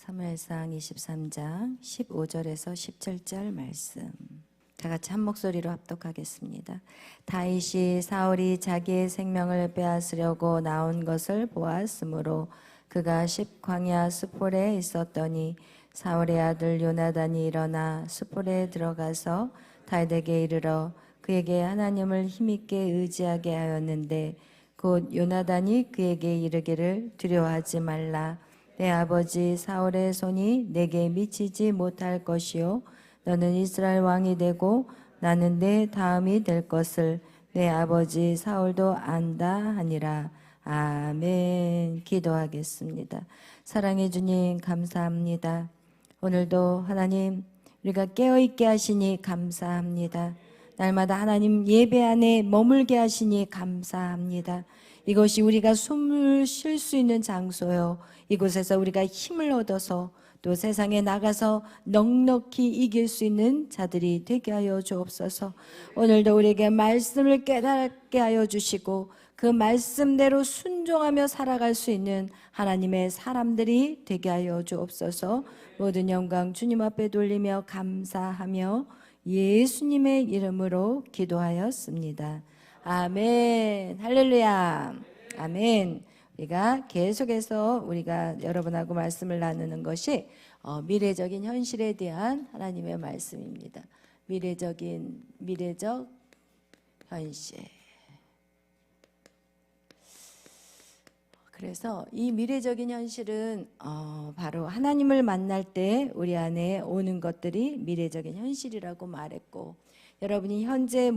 사무엘상 23장 15절에서 17절 말씀 다 같이 한 목소리로 합독하겠습니다. 다윗이 사울이 자기의 생명을 빼앗으려고 나온 것을 보았으므로 그가 십광야 수풀에 있었더니 사울의 아들 요나단이 일어나 수풀에 들어가서 다윗에게 이르러 그에게 하나님을 힘있게 의지하게 하였는데 곧 요나단이 그에게 이르기를 두려워하지 말라. 내 아버지 사울의 손이 내게 미치지 못할 것이요 너는 이스라엘 왕이 되고 나는 내 다음이 될 것을 내 아버지 사울도 안다 하니라. 아멘. 기도하겠습니다. 사랑해 주님 감사합니다. 오늘도 하나님 우리가 깨어있게 하시니 감사합니다. 날마다 하나님 예배 안에 머물게 하시니 감사합니다. 이것이 우리가 숨을 쉴 수 있는 장소요, 이곳에서 우리가 힘을 얻어서 또 세상에 나가서 넉넉히 이길 수 있는 자들이 되게 하여 주옵소서. 오늘도 우리에게 말씀을 깨닫게 하여 주시고 그 말씀대로 순종하며 살아갈 수 있는 하나님의 사람들이 되게 하여 주옵소서. 모든 영광 주님 앞에 돌리며 감사하며 예수님의 이름으로 기도하였습니다. 아멘. 할렐루야. 아멘. 우리가 계속해서 우리가 여러분하고 말씀을 나누는 것이 미래적인 현실에 대한 하나님의 말씀입니다. 미래적 현실. 그래서 이 미래적인 현실은 바로 하나님을 만날 때 우리 안에 오는 것들이 미래적인 현실이라고 말했고, 여러분이 현재의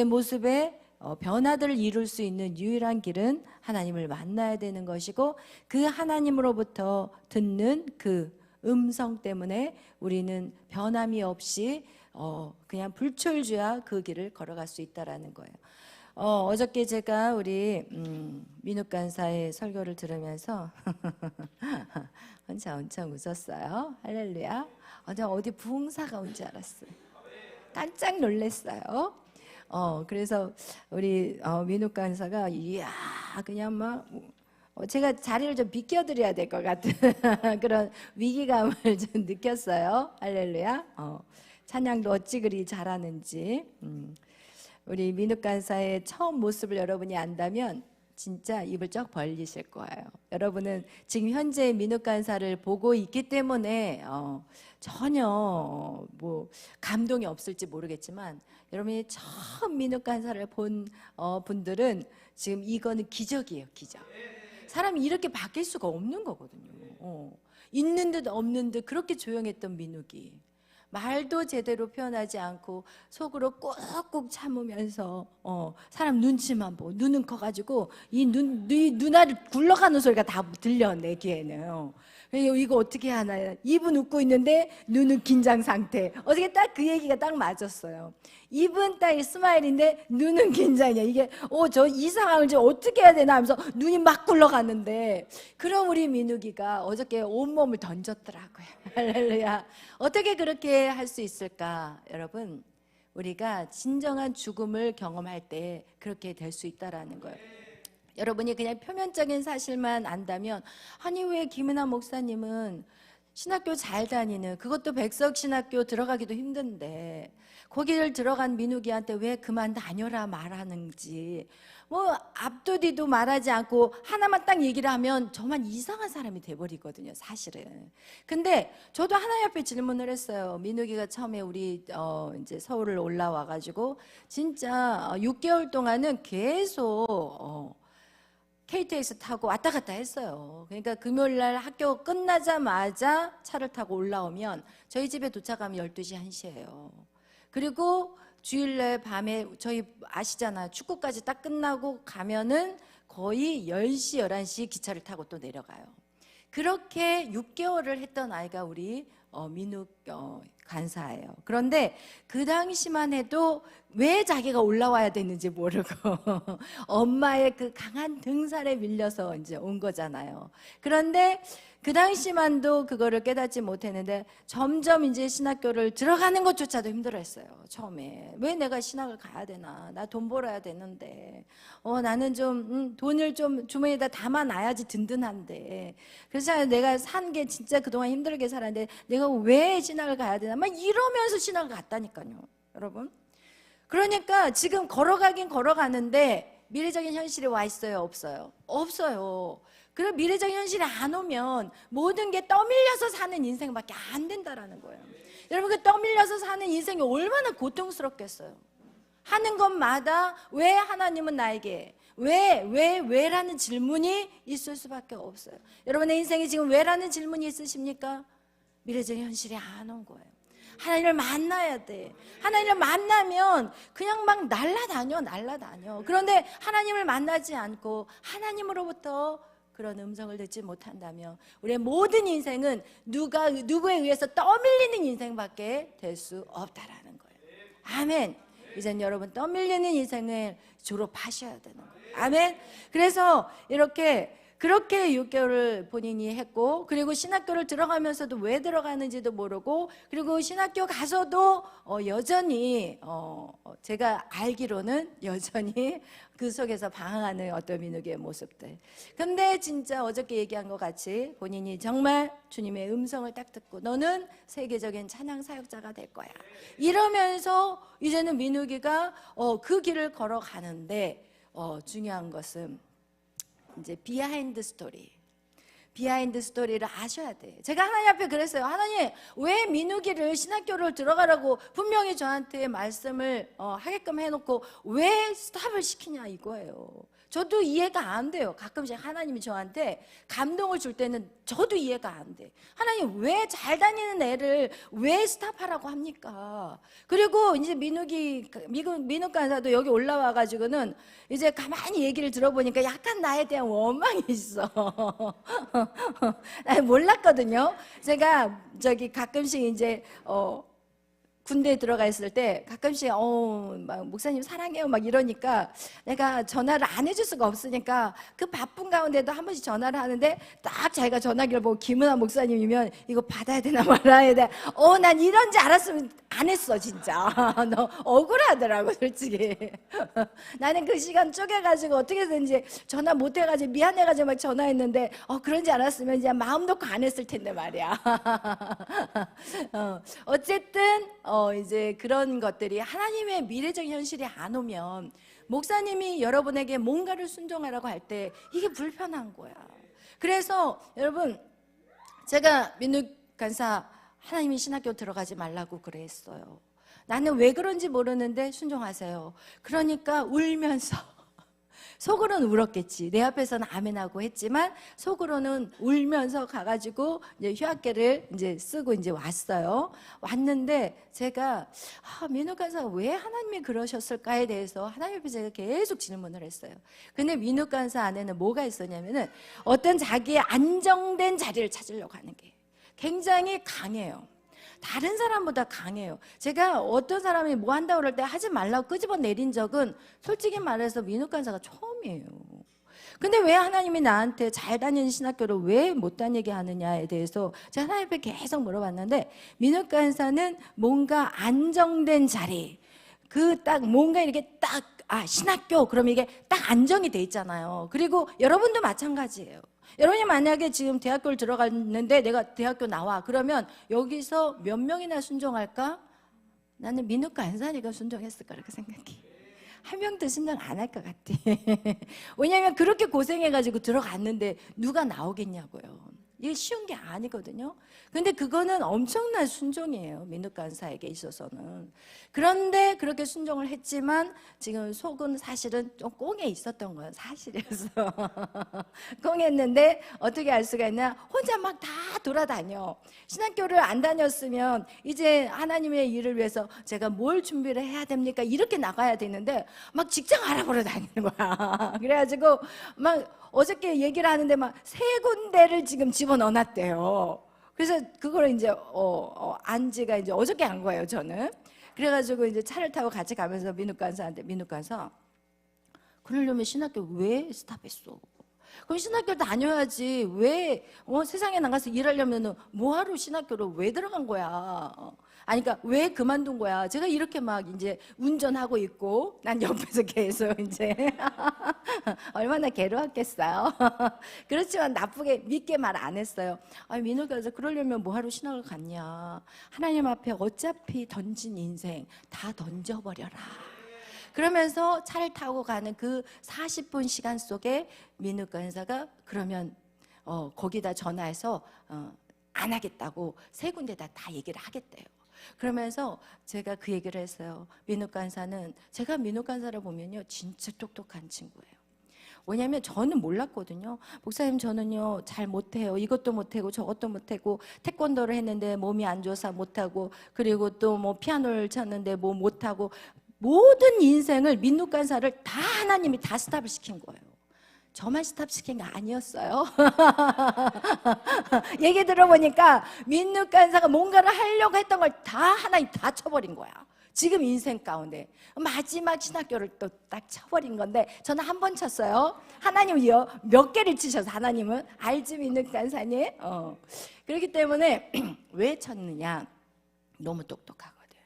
모습에 변화들을 이룰 수 있는 유일한 길은 하나님을 만나야 되는 것이고, 그 하나님으로부터 듣는 그 음성 때문에 우리는 변함이 없이 그냥 불철주야 그 길을 걸어갈 수 있다라는 거예요. 어저께 제가 우리 민욱 간사의 설교를 들으면서 혼자 엄청 웃었어요. 할렐루야. 어디 부흥사가 온 줄 알았어요. 깜짝 놀랐어요. 그래서 우리 민욱 간사가 이야 그냥 막 제가 자리를 좀 비켜드려야 될 것 같은 그런 위기감을 좀 느꼈어요. 할렐루야. 찬양도 어찌 그리 잘하는지. 우리 민욱 간사의 처음 모습을 여러분이 안다면 진짜 입을 쩍 벌리실 거예요. 여러분은 지금 현재 민욱 간사를 보고 있기 때문에 전혀 뭐 감동이 없을지 모르겠지만, 여러분이 처음 민욱 간사를 본 분들은 지금 이거는 기적이에요. 기적. 사람이 이렇게 바뀔 수가 없는 거거든요. 있는 듯 없는 듯 그렇게 조용했던 민욱이 말도 제대로 표현하지 않고 속으로 꾹꾹 참으면서 사람 눈치만 보고, 눈은 커가지고 이 눈알이 굴러가는 소리가 다 들려 내 귀에는. 이거 어떻게 하나, 입은 웃고 있는데 눈은 긴장 상태. 어떻게 딱 그 얘기가 딱 맞았어요. 입은 딱 스마일인데 눈은 긴장이야. 이게 저 이 상황을 지금 어떻게 해야 되나 하면서 눈이 막 굴러가는데, 그럼 우리 민욱이가 어저께 온몸을 던졌더라고요. 할렐루야. 어떻게 그렇게 할 수 있을까? 여러분, 우리가 진정한 죽음을 경험할 때 그렇게 될 수 있다라는 거예요. 여러분이 그냥 표면적인 사실만 안다면, 아니 왜 김은하 목사님은 신학교 잘 다니는, 그것도 백석신학교 들어가기도 힘든데 거기를 들어간 민욱이한테 왜 그만 다녀라 말하는지, 뭐 앞도 뒤도 말하지 않고 하나만 딱 얘기를 하면 저만 이상한 사람이 돼버리거든요, 사실은. 근데 저도 하나님 앞에 질문을 했어요. 민욱이가 처음에 우리 이제 서울을 올라와가지고 진짜 6개월 동안은 계속 KTX 타고 왔다 갔다 했어요. 그러니까 금요일날 학교 끝나자마자 차를 타고 올라오면 저희 집에 도착하면 12시, 1시예요. 그리고 주일날 밤에 저희 아시잖아요. 축구까지 딱 끝나고 가면은 거의 10시, 11시 기차를 타고 또 내려가요. 그렇게 6개월을 했던 아이가 우리 민욱 간사예요. 그런데 그 당시만 해도 왜 자기가 올라와야 되는지 모르고 엄마의 그 강한 등살에 밀려서 이제 온 거잖아요. 그런데 그 당시만도 그거를 깨닫지 못했는데 점점 이제 신학교를 들어가는 것조차도 힘들어했어요. 처음에 왜 내가 신학을 가야 되나? 나 돈 벌어야 되는데 나는 좀 돈을 좀 주머니에다 담아놔야지 든든한데 그래서 내가 산 게 진짜 그동안 힘들게 살았는데 내가 왜 신학을 가야 되나? 막 이러면서 신학을 갔다니까요, 여러분. 그러니까 지금 걸어가긴 걸어가는데 미래적인 현실이 와 있어요, 없어요? 없어요. 그럼 미래적 현실이 안 오면 모든 게 떠밀려서 사는 인생밖에 안 된다라는 거예요. 여러분, 그 떠밀려서 사는 인생이 얼마나 고통스럽겠어요. 하는 것마다 왜 하나님은 나에게 왜라는 질문이 있을 수밖에 없어요. 여러분의 인생에 지금 왜라는 질문이 있으십니까? 미래적 현실이 안 온 거예요. 하나님을 만나야 돼. 하나님을 만나면 그냥 막 날라다녀. 그런데 하나님을 만나지 않고 하나님으로부터 그런 음성을 듣지 못한다면 우리의 모든 인생은 누구에 의해서 떠밀리는 인생밖에 될 수 없다라는 거예요. 아멘. 이젠 여러분 떠밀리는 인생을 졸업하셔야 되는 거예요. 아멘. 그래서 그렇게 6개월을 본인이 했고, 그리고 신학교를 들어가면서도 왜 들어가는지도 모르고, 그리고 신학교 가서도 여전히 제가 알기로는 여전히 그 속에서 방황하는 어떤 민욱의 모습들. 근데 진짜 어저께 얘기한 것 같이 본인이 정말 주님의 음성을 딱 듣고 너는 세계적인 찬양 사역자가 될 거야. 이러면서 이제는 민욱이가 그 길을 걸어가는데 중요한 것은 이제 비하인드 스토리를 아셔야 돼. 제가 하나님 앞에 그랬어요. 하나님, 왜 민욱이를 신학교를 들어가라고 분명히 저한테 말씀을 하게끔 해놓고 왜 스탑을 시키냐 이거예요. 저도 이해가 안 돼요. 가끔씩 하나님이 저한테 감동을 줄 때는 저도 이해가 안 돼. 하나님, 왜 잘 다니는 애를 왜 스탑하라고 합니까? 그리고 이제 민욱 간사도 여기 올라와가지고는 이제 가만히 얘기를 들어보니까 약간 나에 대한 원망이 있어. 나 몰랐거든요. 제가 가끔씩 이제 군대에 들어가 있을 때 가끔씩 막 목사님 사랑해요 막 이러니까 내가 전화를 안 해줄 수가 없으니까 그 바쁜 가운데도 한 번씩 전화를 하는데 딱 자기가 전화기를 보고 김은아 목사님이면 이거 받아야 되나 말아야 돼. 난 이런지 알았으면 안 했어 진짜. 너 억울하더라고 솔직히. 나는 그 시간 쪼개가지고 어떻게든지 전화 못 해가지고 미안해가지고 막 전화했는데 그런지 알았으면 이제 마음 놓고 안 했을 텐데 말이야. 어쨌든 이제 그런 것들이 하나님의 미래적 현실이 안 오면 목사님이 여러분에게 뭔가를 순종하라고 할 때 이게 불편한 거야. 그래서 여러분 제가 민욱 간사 하나님이 신학교 들어가지 말라고 그랬어요. 나는 왜 그런지 모르는데 순종하세요. 그러니까 울면서 속으로는 울었겠지. 내 앞에서는 아멘하고 했지만 속으로는 울면서 가가지고 이제 휴학계를 이제 쓰고 이제 왔어요. 왔는데 제가 민욱 간사가 왜 하나님이 그러셨을까에 대해서 하나님 앞에 제가 계속 질문을 했어요. 근데 민욱 간사 안에는 뭐가 있었냐면은 어떤 자기의 안정된 자리를 찾으려고 하는 게 굉장히 강해요. 다른 사람보다 강해요. 제가 어떤 사람이 뭐 한다고 그럴 때 하지 말라고 끄집어 내린 적은 솔직히 말해서 민욱 간사가 처음이에요. 근데 왜 하나님이 나한테 잘 다니는 신학교를 왜 못 다니게 하느냐에 대해서 제가 하나님 앞에 계속 물어봤는데 민욱 간사는 뭔가 안정된 자리 뭔가 이렇게 신학교 그러면 이게 딱 안정이 돼 있잖아요. 그리고 여러분도 마찬가지예요. 여러분이 만약에 지금 대학교를 들어갔는데 내가 대학교 나와 그러면 여기서 몇 명이나 순종할까? 나는 민욱 간사니까 순종했을 거라고 생각해. 한 명도 순종 안 할 것 같아. 왜냐하면 그렇게 고생해가지고 들어갔는데 누가 나오겠냐고요. 이게 쉬운 게 아니거든요. 근데 그거는 엄청난 순종이에요. 민욱 간사에게 있어서는. 그런데 그렇게 순종을 했지만 지금 속은 사실은 좀 꽁에 있었던 거예요. 사실이었어. 꽁했는데 어떻게 알 수가 있나? 혼자 막 다 돌아다녀. 신학교를 안 다녔으면 이제 하나님의 일을 위해서 제가 뭘 준비를 해야 됩니까? 이렇게 나가야 되는데 막 직장 알아보러 다니는 거야. 그래가지고 막 어저께 얘기를 하는데 막 3군데를 지금 집어넣어놨대요. 그래서 그걸 이제 안 지가 이제 어저께 한 거예요, 저는. 그래가지고 이제 차를 타고 같이 가면서 민욱 간사 그러려면 신학교 왜 스탑했어? 그럼 신학교를 다녀야지. 왜 세상에 나가서 일하려면 뭐하러 신학교를 왜 들어간 거야? 아니, 그러니까 왜 그만둔 거야? 제가 이렇게 막 이제 운전하고 있고 난 옆에서 계속 이제 얼마나 괴로웠겠어요. 그렇지만 나쁘게 믿게 말 안 했어요. 아니, 민욱이서 그러려면 뭐하러 신학을 갔냐? 하나님 앞에 어차피 던진 인생 다 던져버려라. 그러면서 차를 타고 가는 그 40분 시간 속에 민욱 간사가 그러면 거기다 전화해서 안 하겠다고 세 군데다 다 얘기를 하겠대요. 그러면서 제가 그 얘기를 했어요. 민욱 간사는, 제가 민욱 간사를 보면요 진짜 똑똑한 친구예요. 왜냐하면 저는 몰랐거든요. 목사님, 저는요 잘 못해요. 이것도 못하고 저것도 못하고, 태권도를 했는데 몸이 안 좋아서 못하고, 그리고 또 뭐 피아노를 쳤는데 뭐 못하고, 모든 인생을 민욱 간사를 다 하나님이 다 스탑을 시킨 거예요. 저만 스탑 시킨 거 아니었어요. 얘기 들어보니까 민욱 간사가 뭔가를 하려고 했던 걸 다 하나님 다 쳐버린 거야. 지금 인생 가운데 마지막 신학교를 또 딱 쳐버린 건데, 저는 한 번 쳤어요. 하나님이요 몇 개를 치셔서, 하나님은 알지 민욱 간사님. 그렇기 때문에 왜 쳤느냐, 너무 똑똑하거든.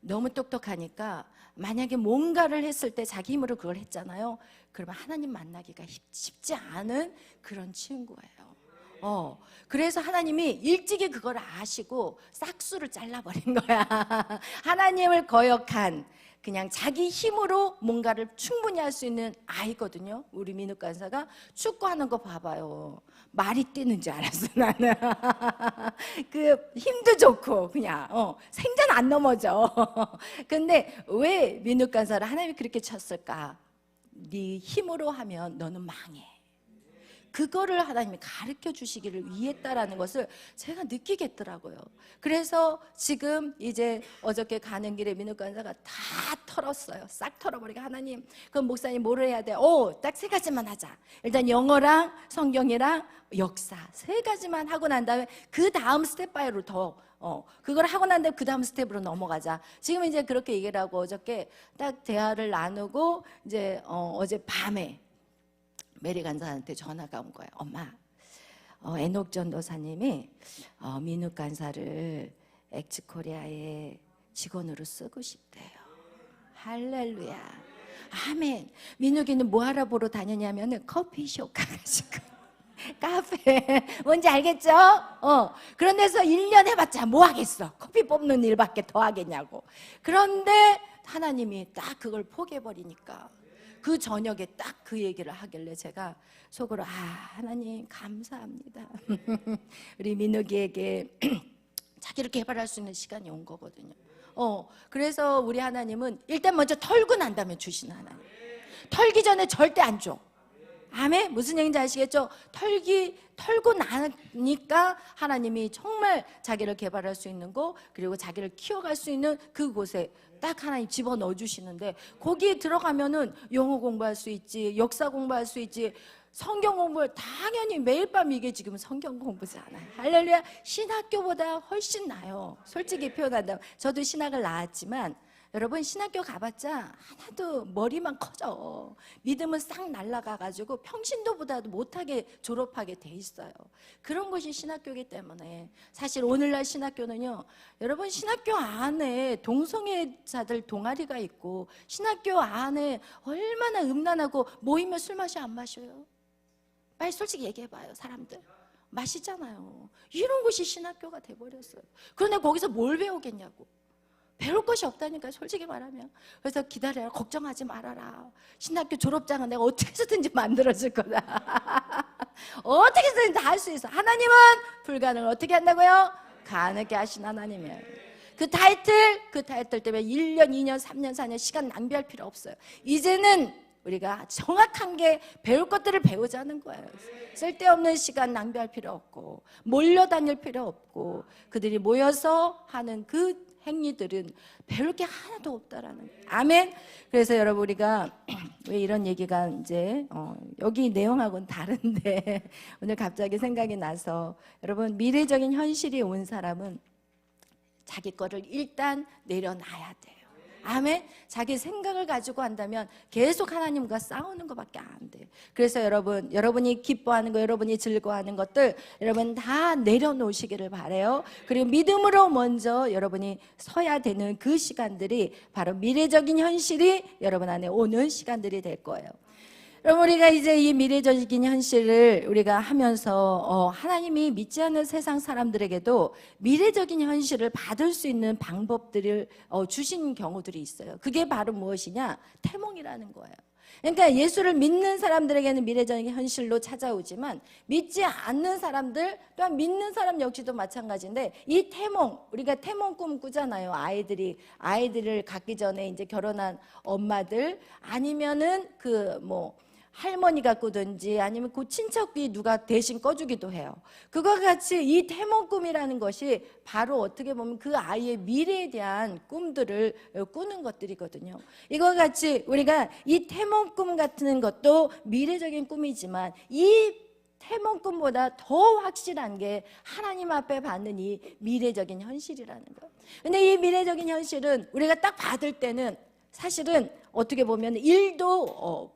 너무 똑똑하니까 만약에 뭔가를 했을 때 자기 힘으로 그걸 했잖아요. 그러면 하나님 만나기가 쉽지 않은 그런 친구예요. 그래서 하나님이 일찍이 그걸 아시고 싹수를 잘라버린 거야. 하나님을 거역한, 그냥 자기 힘으로 뭔가를 충분히 할 수 있는 아이거든요. 우리 민욱 간사가 축구하는 거 봐봐요. 말이 뛰는 줄 알았어, 나는. 그 힘도 좋고 그냥 생전 안 넘어져. 근데 왜 민욱 간사를 하나님이 그렇게 쳤을까? 네 힘으로 하면 너는 망해. 그거를 하나님이 가르쳐 주시기를 위했다라는 것을 제가 느끼겠더라고요. 그래서 지금 이제 어저께 가는 길에 민욱 간사가 다 털었어요. 싹 털어버리고, 하나님, 그럼 목사님 뭐를 해야 돼? 딱 세 가지만 하자. 일단 영어랑 성경이랑 역사 세 가지만 하고 난 다음에 그 다음 스텝 바이로 더 그걸 하고 난 다음에 그 다음 스텝으로 넘어가자. 지금 이제 그렇게 얘기를 하고, 어저께 딱 대화를 나누고 이제 어제 밤에 메리 간사한테 전화가 온 거예요. 엄마, 에녹 전도사님이 민욱 간사를 엑츠코리아의 직원으로 쓰고 싶대요. 할렐루야, 아멘. 민욱이는 뭐 하러 보러 다녔냐면 커피숍 가가지고 카페, 뭔지 알겠죠? 그런 데서 1년 해봤자 뭐 하겠어? 커피 뽑는 일밖에 더 하겠냐고. 그런데 하나님이 딱 그걸 포기해버리니까 그 저녁에 딱 그 얘기를 하길래 제가 속으로 하나님 감사합니다. 우리 민욱이에게 자기를 개발할 수 있는 시간이 온 거거든요. 그래서 우리 하나님은 일단 먼저 털고 난 다음에 주시는 하나님. 털기 전에 절대 안 줘. 아멘? 무슨 얘기인지 아시겠죠? 털고 나니까 하나님이 정말 자기를 개발할 수 있는 거, 그리고 자기를 키워갈 수 있는 그곳에 딱 하나님 집어넣어 주시는데, 거기에 들어가면은 영어 공부할 수 있지, 역사 공부할 수 있지, 성경 공부를 당연히 매일 밤, 이게 지금 성경 공부잖아요. 할렐루야. 신학교보다 훨씬 나아요. 솔직히 표현한다면. 저도 신학을 나왔지만 여러분, 신학교 가봤자 하나도 머리만 커져. 믿음은 싹 날아가가지고 평신도보다도 못하게 졸업하게 돼 있어요. 그런 것이 신학교이기 때문에, 사실 오늘날 신학교는요, 여러분, 신학교 안에 동성애자들 동아리가 있고, 신학교 안에 얼마나 음란하고, 모이면 술 마셔 안 마셔요? 빨리 솔직히 얘기해봐요. 사람들 마시잖아요. 이런 곳이 신학교가 돼버렸어요. 그런데 거기서 뭘 배우겠냐고. 배울 것이 없다니까, 솔직히 말하면. 그래서 기다려라, 걱정하지 말아라. 신학교 졸업장은 내가 어떻게 해서든지 만들어줄 거다. 어떻게 해서든지 다 할 수 있어. 하나님은 불가능을 어떻게 한다고요? 가능하게 하신 하나님이에요. 그 타이틀 때문에 1년, 2년, 3년, 4년 시간 낭비할 필요 없어요. 이제는 우리가 정확한 게 배울 것들을 배우자는 거예요. 쓸데없는 시간 낭비할 필요 없고, 몰려다닐 필요 없고, 그들이 모여서 하는 그 행위들은 배울 게 하나도 없다라는 거예요. 아멘. 그래서 여러분 우리가 왜 이런 얘기가 이제 여기 내용하고는 다른데 오늘 갑자기 생각이 나서 여러분 미래적인 현실이 온 사람은 자기 거를 일단 내려놔야 돼요. 아멘. 자기 생각을 가지고 한다면 계속 하나님과 싸우는 것밖에 안 돼요. 그래서 여러분이 기뻐하는 거, 여러분이 즐거워하는 것들 여러분 다 내려놓으시기를 바라요. 그리고 믿음으로 먼저 여러분이 서야 되는 그 시간들이 바로 미래적인 현실이 여러분 안에 오는 시간들이 될 거예요. 여러분 우리가 이제 이 미래적인 현실을 우리가 하면서 하나님이 믿지 않는 세상 사람들에게도 미래적인 현실을 받을 수 있는 방법들을 주신 경우들이 있어요. 그게 바로 무엇이냐? 태몽이라는 거예요. 그러니까 예수를 믿는 사람들에게는 미래적인 현실로 찾아오지만 믿지 않는 사람들 또한 믿는 사람 역시도 마찬가지인데 이 태몽, 우리가 태몽 꿈 꾸잖아요. 아이들을 갖기 전에 이제 결혼한 엄마들 아니면은 할머니가 꾸든지 아니면 그 친척이 누가 대신 꺼주기도 해요. 그와 같이 이 태몽 꿈이라는 것이 바로 어떻게 보면 그 아이의 미래에 대한 꿈들을 꾸는 것들이거든요. 이와 같이 우리가 이 태몽 꿈 같은 것도 미래적인 꿈이지만 이 태몽 꿈보다 더 확실한 게 하나님 앞에 받는 이 미래적인 현실이라는 거예요. 근데 이 미래적인 현실은 우리가 딱 받을 때는 사실은 어떻게 보면 일도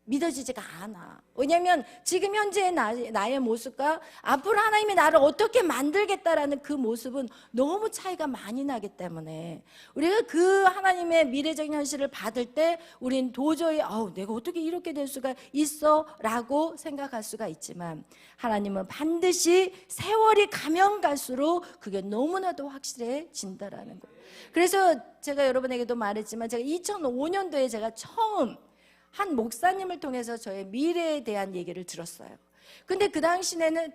믿어지지가 않아. 왜냐하면 지금 현재의 나의 모습과 앞으로 하나님이 나를 어떻게 만들겠다라는 그 모습은 너무 차이가 많이 나기 때문에 우리가 그 하나님의 미래적인 현실을 받을 때 우린 도저히 내가 어떻게 이렇게 될 수가 있어? 라고 생각할 수가 있지만 하나님은 반드시 세월이 가면 갈수록 그게 너무나도 확실해진다라는 거예요. 그래서 제가 여러분에게도 말했지만 제가 2005년도에 제가 처음 한 목사님을 통해서 저의 미래에 대한 얘기를 들었어요. 근데 그 당시에는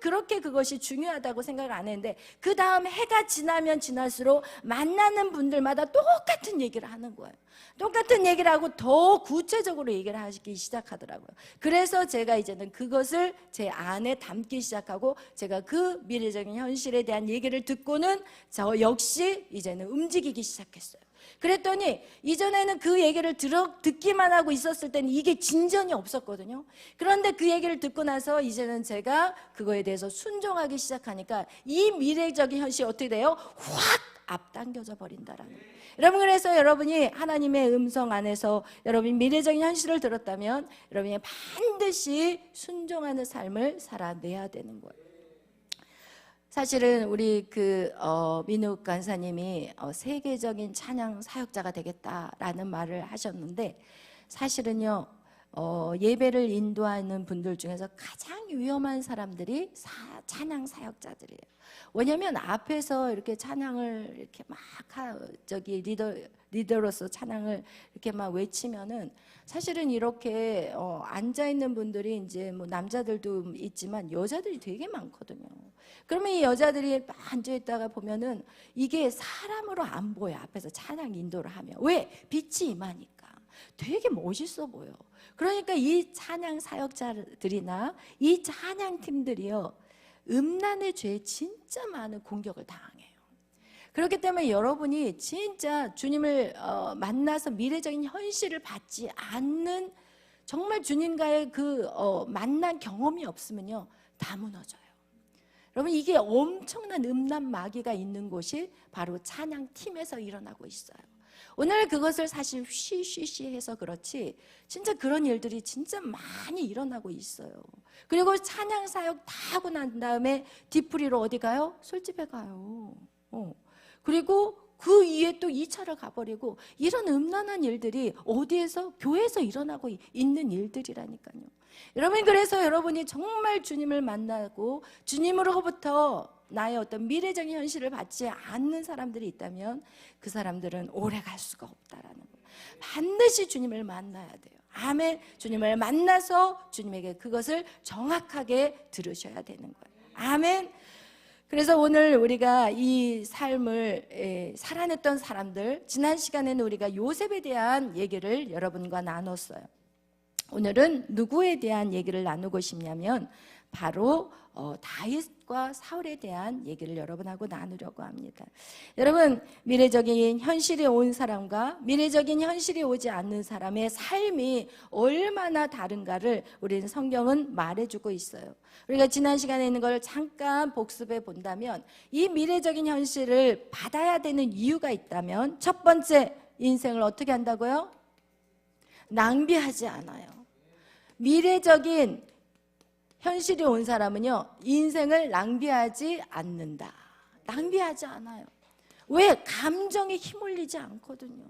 그렇게 그것이 중요하다고 생각을 안 했는데 그 다음 해가 지나면 지날수록 만나는 분들마다 똑같은 얘기를 하는 거예요. 똑같은 얘기를 하고 더 구체적으로 얘기를 하기 시작하더라고요. 그래서 제가 이제는 그것을 제 안에 담기 시작하고 제가 그 미래적인 현실에 대한 얘기를 듣고는 저 역시 이제는 움직이기 시작했어요. 그랬더니 이전에는 그 얘기를 듣기만 하고 있었을 때는 이게 진전이 없었거든요. 그런데 그 얘기를 듣고 나서 이제는 제가 그거에 대해서 순종하기 시작하니까 이 미래적인 현실이 어떻게 돼요? 확 앞당겨져 버린다라는 거예요. 여러분 그래서 여러분이 하나님의 음성 안에서 여러분이 미래적인 현실을 들었다면 여러분이 반드시 순종하는 삶을 살아내야 되는 거예요. 사실은 우리 민욱 간사님이 세계적인 찬양 사역자가 되겠다라는 말을 하셨는데 사실은요 예배를 인도하는 분들 중에서 가장 위험한 사람들이 찬양 사역자들이에요. 왜냐하면 앞에서 이렇게 찬양을 이렇게 막 리더로서 찬양을 이렇게 막 외치면은 사실은 이렇게 앉아 있는 분들이 이제 남자들도 있지만 여자들이 되게 많거든요. 그러면 이 여자들이 앉아 있다가 보면은 이게 사람으로 안 보여. 앞에서 찬양 인도를 하면 왜? 빛이 임하니까 되게 멋있어 보여. 그러니까 이 찬양 사역자들이나 이 찬양 팀들이요 음란의 죄에 진짜 많은 공격을 당해요. 그렇기 때문에 여러분이 진짜 주님을 만나서 미래적인 현실을 받지 않는 정말 주님과의 만난 경험이 없으면요 다 무너져요. 여러분 이게 엄청난 음란 마귀가 있는 곳이 바로 찬양팀에서 일어나고 있어요. 오늘 그것을 사실 쉬쉬쉬해서 그렇지 진짜 그런 일들이 진짜 많이 일어나고 있어요. 그리고 찬양 사역 다 하고 난 다음에 뒤풀이로 어디 가요? 술집에 가요. 그리고 그 이후에 또 2차를 가버리고 이런 음란한 일들이 어디에서? 교회에서 일어나고 있는 일들이라니까요. 여러분 그래서 여러분이 정말 주님을 만나고 주님으로부터 나의 어떤 미래적인 현실을 받지 않는 사람들이 있다면 그 사람들은 오래 갈 수가 없다라는 거예요. 반드시 주님을 만나야 돼요. 아멘. 주님을 만나서 주님에게 그것을 정확하게 들으셔야 되는 거예요. 아멘. 그래서 오늘 우리가 이 삶을 살아냈던 사람들, 지난 시간에는 우리가 요셉에 대한 얘기를 여러분과 나눴어요. 오늘은 누구에 대한 얘기를 나누고 싶냐면 바로 다윗과 사울에 대한 얘기를 여러분하고 나누려고 합니다. 여러분, 미래적인 현실이 온 사람과 미래적인 현실이 오지 않는 사람의 삶이 얼마나 다른가를 우리는 성경은 말해주고 있어요. 우리가 지난 시간에 있는 걸 잠깐 복습해 본다면, 이 미래적인 현실을 받아야 되는 이유가 있다면, 첫 번째, 인생을 어떻게 한다고요? 낭비하지 않아요. 미래적인 현실이 온 사람은요, 인생을 낭비하지 않는다. 낭비하지 않아요. 왜? 감정에 휘말리지 않거든요.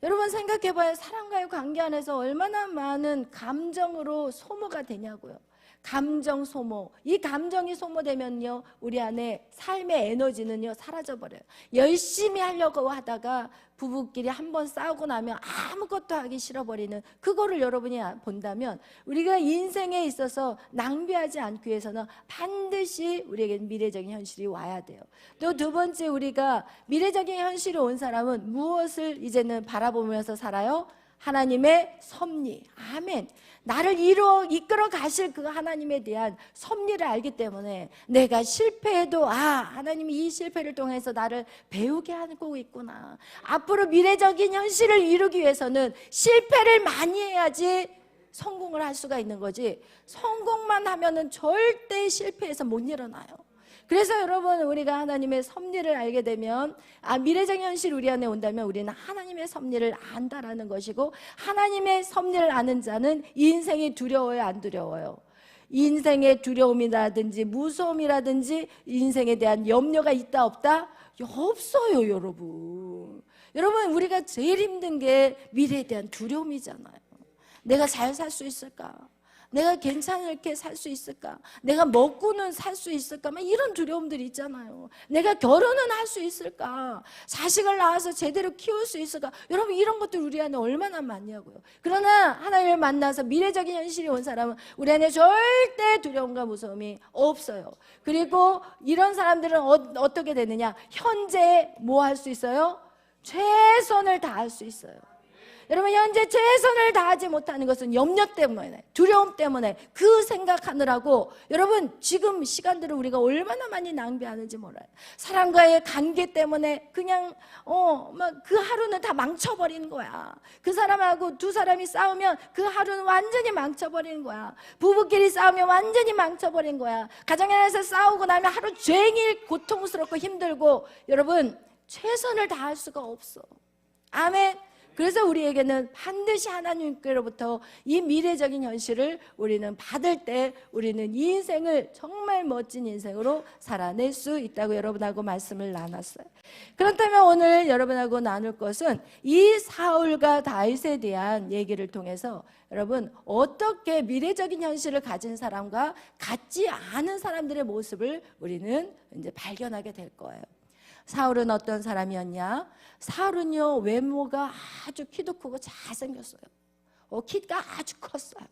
여러분 생각해봐요. 사람과의 관계 안에서 얼마나 많은 감정으로 소모가 되냐고요. 감정 소모. 이 감정이 소모되면요, 우리 안에 삶의 에너지는요 사라져버려요. 열심히 하려고 하다가 부부끼리 한번 싸우고 나면 아무것도 하기 싫어버리는, 그거를 여러분이 본다면 우리가 인생에 있어서 낭비하지 않기 위해서는 반드시 우리에게 미래적인 현실이 와야 돼요. 또 두 번째, 우리가 미래적인 현실이 온 사람은 무엇을 이제는 바라보면서 살아요? 하나님의 섭리. 아멘. 나를 이끌어 가실 그 하나님에 대한 섭리를 알기 때문에 내가 실패해도 하나님이 이 실패를 통해서 나를 배우게 하고 있구나. 앞으로 미래적인 현실을 이루기 위해서는 실패를 많이 해야지 성공을 할 수가 있는 거지, 성공만 하면은 절대 실패해서 못 일어나요. 그래서 여러분, 우리가 하나님의 섭리를 알게 되면, 미래적 현실이 우리 안에 온다면 우리는 하나님의 섭리를 안다라는 것이고, 하나님의 섭리를 아는 자는 인생이 두려워요, 안 두려워요? 인생의 두려움이라든지 무서움이라든지 인생에 대한 염려가 있다 없다? 없어요. 여러분, 우리가 제일 힘든 게 미래에 대한 두려움이잖아요. 내가 잘 살 수 있을까? 내가 괜찮게 살 수 있을까? 내가 먹고는 살 수 있을까? 막 이런 두려움들이 있잖아요. 내가 결혼은 할 수 있을까? 자식을 낳아서 제대로 키울 수 있을까? 여러분, 이런 것들 우리 안에 얼마나 많냐고요. 그러나 하나님을 만나서 미래적인 현실이 온 사람은 우리 안에 절대 두려움과 무서움이 없어요. 그리고 이런 사람들은 어떻게 되느냐? 현재 뭐 할 수 있어요? 최선을 다할 수 있어요. 여러분, 현재 최선을 다하지 못하는 것은 염려 때문에, 두려움 때문에, 그 생각하느라고 여러분 지금 시간들을 우리가 얼마나 많이 낭비하는지 몰라요. 사람과의 관계 때문에 그냥 막 그 하루는 다 망쳐버리는 거야. 그 사람하고 두 사람이 싸우면 그 하루는 완전히 망쳐버리는 거야. 부부끼리 싸우면 완전히 망쳐버린 거야. 가정 안에서 싸우고 나면 하루 종일 고통스럽고 힘들고, 여러분 최선을 다할 수가 없어. 아멘. 그래서 우리에게는 반드시 하나님께로부터 이 미래적인 현실을 우리는 받을 때 우리는 이 인생을 정말 멋진 인생으로 살아낼 수 있다고 여러분하고 말씀을 나눴어요. 그렇다면 오늘 여러분하고 나눌 것은 이 사울과 다윗에 대한 얘기를 통해서 여러분, 어떻게 미래적인 현실을 가진 사람과 같지 않은 사람들의 모습을 우리는 이제 발견하게 될 거예요. 사울은 어떤 사람이었냐? 사울은요, 외모가 아주 키도 크고 잘생겼어요. 키가 아주 컸어요.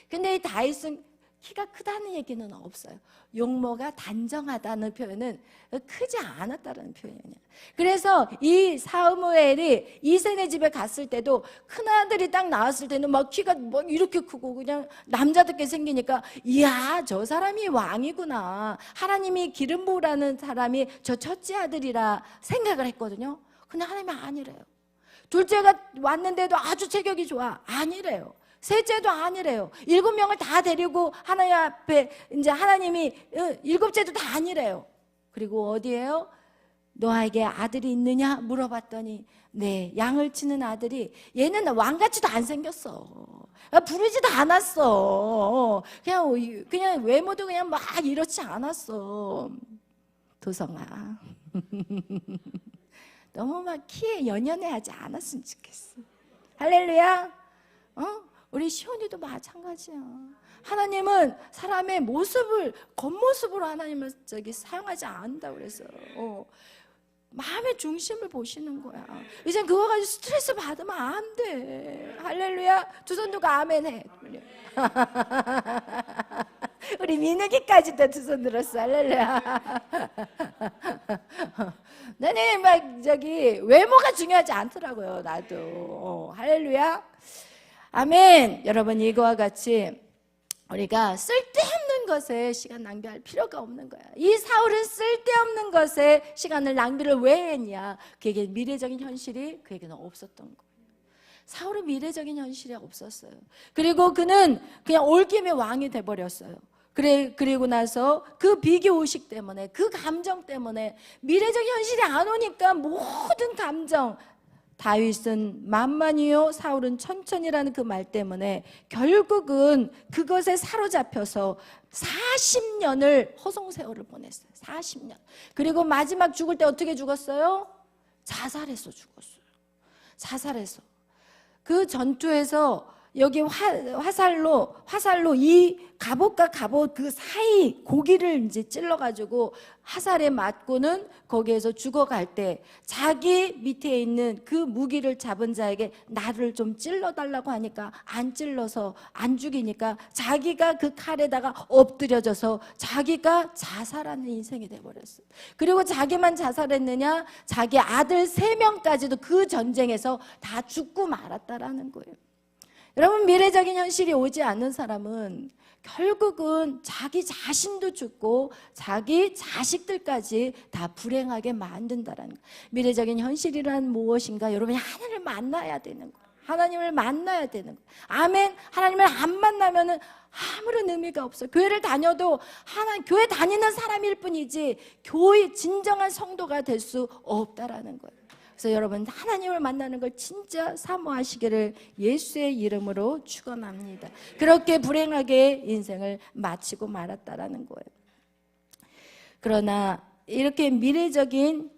근데 이 다윗은 키가 크다는 얘기는 없어요. 용모가 단정하다는 표현은 크지 않았다는 표현이에요. 그래서 이 사무엘이 이새네 집에 갔을 때도 큰아들이 딱 나왔을 때는 막 키가 뭐 이렇게 크고 그냥 남자답게 생기니까, 이야, 저 사람이 왕이구나, 하나님이 기름 부으라는 사람이 저 첫째 아들이라 생각을 했거든요. 근데 하나님이 아니래요. 둘째가 왔는데도 아주 체격이 좋아, 아니래요. 셋째도 아니래요. 7명을 다 데리고 하나님 앞에 이제 하나님이 7째도 다 아니래요. 그리고 어디에요? 너에게 아들이 있느냐 물어봤더니, 네, 양을 치는 아들이, 얘는 왕같이도 안 생겼어. 부르지도 않았어. 그냥 외모도 그냥 막 이렇지 않았어. 도성아, 너무 막 키에 연연해하지 않았으면 좋겠어. 할렐루야. 우리 시온이도 마찬가지야. 하나님은 사람의 모습을, 겉모습으로 하나님을 사용하지 않는다고 그랬어요. 마음의 중심을 보시는 거야. 이제 그거 가지고 스트레스 받으면 안 돼. 할렐루야. 두 손 들고 아멘 해. 우리 민욱이까지도 두 손 들었어. 할렐루야. 나는 막 외모가 중요하지 않더라고요. 나도. 할렐루야. 아멘. 여러분, 이거와 같이 우리가 쓸데없는 것에 시간 낭비할 필요가 없는 거야. 이 사울은 쓸데없는 것에 시간을 낭비를 왜 했냐? 그에게 미래적인 현실이 그에게는 없었던 거예요. 사울은 미래적인 현실이 없었어요. 그리고 그는 그냥 올김에 왕이 돼버렸어요. 그리고 나서 그 비교의식 때문에, 그 감정 때문에, 미래적인 현실이 안 오니까 모든 감정, 다윗은 만만이요 사울은 천천히라는 그 말 때문에 결국은 그것에 사로잡혀서 40년을 허송세월을 보냈어요. 40년. 그리고 마지막 죽을 때 어떻게 죽었어요? 자살해서 죽었어요. 자살해서. 그 전투에서 여기 화살로 이 갑옷과 갑옷 그 사이 고기를 이제 찔러가지고 화살에 맞고는 거기에서 죽어갈 때 자기 밑에 있는 그 무기를 잡은 자에게 나를 좀 찔러달라고 하니까 안 찔러서 안 죽이니까 자기가 그 칼에다가 엎드려져서 자기가 자살하는 인생이 돼버렸어요. 그리고 자기만 자살했느냐? 자기 아들 3명까지도 그 전쟁에서 다 죽고 말았다라는 거예요. 여러분, 미래적인 현실이 오지 않는 사람은 결국은 자기 자신도 죽고 자기 자식들까지 다 불행하게 만든다라는 거예요. 미래적인 현실이란 무엇인가? 여러분이 하나님을 만나야 되는 거예요. 하나님을 만나야 되는 거예요. 아멘. 하나님을 안 만나면은 아무런 의미가 없어요. 교회를 다녀도 교회 다니는 사람일 뿐이지 교회 진정한 성도가 될 수 없다라는 거예요. 그래서 여러분, 하나님을 만나는 걸 진짜 사모하시기를 예수의 이름으로 축원합니다. 그렇게 불행하게 인생을 마치고 말았다라는 거예요. 그러나 이렇게 미래적인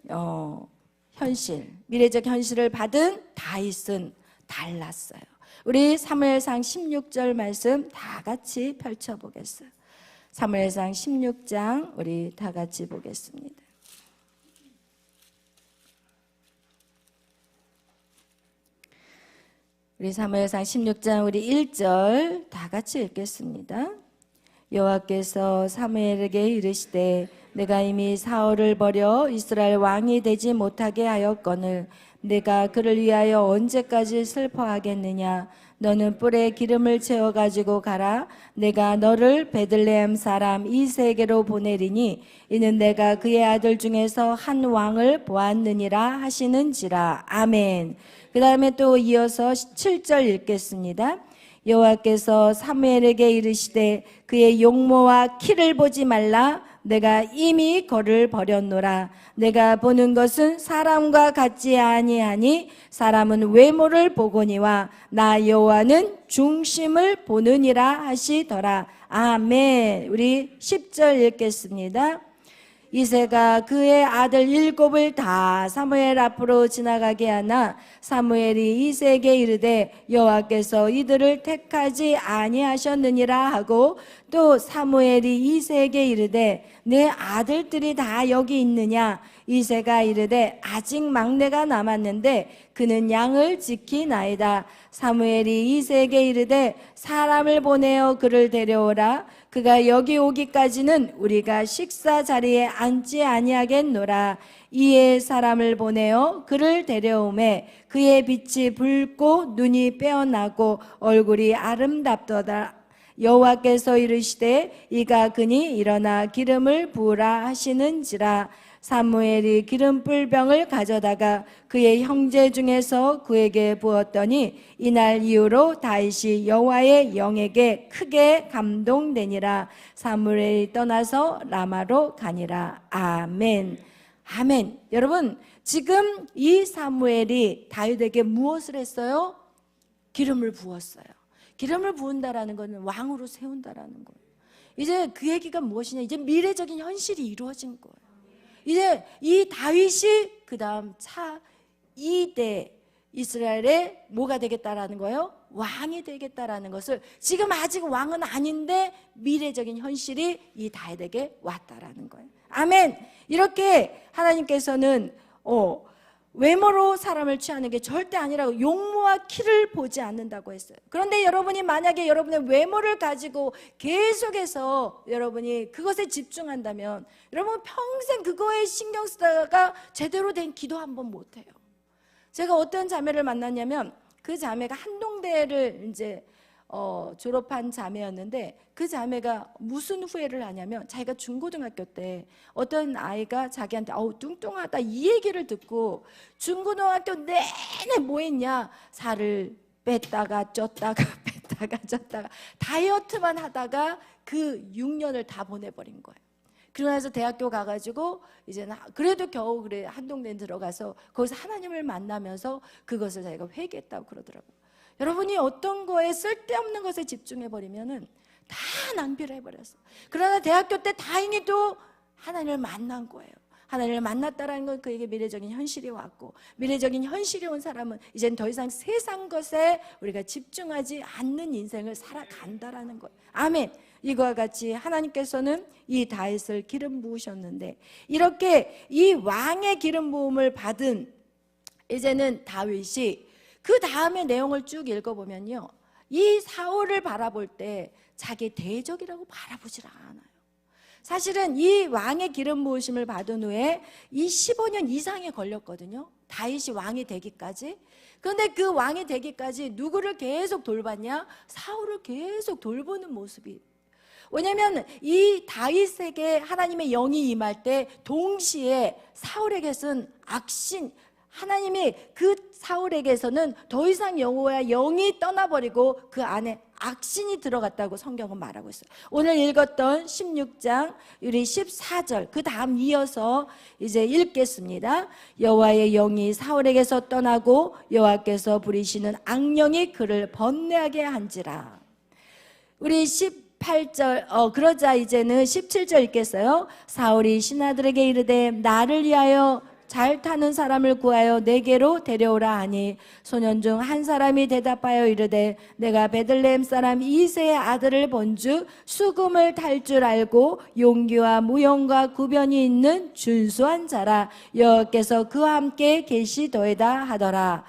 미래적 현실을 받은 다윗은 달랐어요. 우리 사무엘상 16절 말씀 다 같이 펼쳐보겠어요. 사무엘상 16장 우리 다 같이 보겠습니다. 우리 사무엘상 16장 우리 1절 다 같이 읽겠습니다. 여호와께서 사무엘에게 이르시되 내가 이미 사울을 버려 이스라엘 왕이 되지 못하게 하였거늘 내가 그를 위하여 언제까지 슬퍼하겠느냐? 너는 뿔에 기름을 채워가지고 가라. 내가 너를 베들레헴 사람 이새에게로 보내리니 이는 내가 그의 아들 중에서 한 왕을 보았느니라 하시는지라. 아멘. 그 다음에 또 이어서 7절 읽겠습니다. 여호와께서 사무엘에게 이르시되 그의 용모와 키를 보지 말라. 내가 이미 그를 버렸노라. 내가 보는 것은 사람과 같지 아니하니 사람은 외모를 보거니와 나 여호와는 중심을 보느니라 하시더라. 아멘. 우리 10절 읽겠습니다. 이새가 그의 아들 7을 다 사무엘 앞으로 지나가게 하나 사무엘이 이새에게 이르되 여호와께서 이들을 택하지 아니하셨느니라 하고 또 사무엘이 이새에게 이르되 내 아들들이 다 여기 있느냐? 이새가 이르되 아직 막내가 남았는데 그는 양을 지키나이다. 사무엘이 이새에게 이르되 사람을 보내어 그를 데려오라. 그가 여기 오기까지는 우리가 식사 자리에 앉지 아니하겠노라. 이에 사람을 보내어 그를 데려오매 그의 빛이 붉고 눈이 빼어나고 얼굴이 아름답도다. 여호와께서 이르시되 이가 그니 일어나 기름을 부으라 하시는지라. 사무엘이 기름불병을 가져다가 그의 형제 중에서 그에게 부었더니 이날 이후로 다윗이 여호와의 영에게 크게 감동되니라. 사무엘이 떠나서 라마로 가니라. 아멘. 아멘. 여러분, 지금 이 사무엘이 다윗에게 무엇을 했어요? 기름을 부었어요. 기름을 부은다라는 것은 왕으로 세운다라는 거예요. 이제 그 얘기가 무엇이냐? 이제 미래적인 현실이 이루어진 거예요. 이제 이 다윗이 그 다음 차 2대 이스라엘의 뭐가 되겠다라는 거예요? 왕이 되겠다라는 것을 지금 아직 왕은 아닌데 미래적인 현실이 이 다윗에게 왔다라는 거예요. 아멘. 이렇게 하나님께서는 외모로 사람을 취하는 게 절대 아니라고, 용모와 키를 보지 않는다고 했어요. 그런데 여러분이 만약에 여러분의 외모를 가지고 계속해서 여러분이 그것에 집중한다면 여러분 평생 그거에 신경 쓰다가 제대로 된 기도 한번 못해요. 제가 어떤 자매를 만났냐면 그 자매가 한동대를 이제 졸업한 자매였는데 그 자매가 무슨 후회를 하냐면 자기가 중고등학교 때 어떤 아이가 자기한테 뚱뚱하다 이 얘기를 듣고 중고등학교 내내 뭐 했냐, 살을 뺐다가 쪘다가 뺐다가 쪘다가 다이어트만 하다가 그 6년을 다 보내버린 거예요. 그러고 나서 대학교 가가지고 이제는 그래도 겨우 그래 한동네 들어가서 거기서 하나님을 만나면서 그것을 자기가 회개했다고 그러더라고요. 여러분이 어떤 거에 쓸데없는 것에 집중해버리면은 다 낭비를 해버렸어요. 그러나 대학교 때 다행히도 하나님을 만난 거예요. 하나님을 만났다라는 건 그에게 미래적인 현실이 왔고, 미래적인 현실이 온 사람은 이젠 더 이상 세상 것에 우리가 집중하지 않는 인생을 살아간다라는 거예요. 아멘. 이거와 같이 하나님께서는 이 다윗을 기름 부으셨는데, 이렇게 이 왕의 기름 부음을 받은 이제는 다윗이 그 다음의 내용을 쭉 읽어보면요, 이 사울을 바라볼 때 자기 대적이라고 바라보질 않아요. 사실은 이 왕의 기름 부으심을 받은 후에 이 15년 이상이 걸렸거든요. 다윗이 왕이 되기까지. 그런데 그 왕이 되기까지 누구를 계속 돌봤냐? 사울을 계속 돌보는 모습이. 왜냐하면 이 다윗에게 하나님의 영이 임할 때 동시에 사울에게서는 악신, 하나님이 그 사울에게서는 더 이상 여호와의 영이 떠나버리고 그 안에 악신이 들어갔다고 성경은 말하고 있어요. 오늘 읽었던 16장 우리 14절 그 다음 이어서 이제 읽겠습니다. 여호와의 영이 사울에게서 떠나고 여호와께서 부리시는 악령이 그를 번뇌하게 한지라. 우리 18절 그러자 이제는 17절 읽겠어요. 사울이 신하들에게 이르되 나를 위하여 잘 타는 사람을 구하여 내게로 데려오라 하니 소년 중 한 사람이 대답하여 이르되 내가 베들레헴 사람 이새의 아들을 본즉 수금을 탈 줄 알고 용기와 무용과 구변이 있는 준수한 자라. 여호와께서 그와 함께 계시도이다 하더라.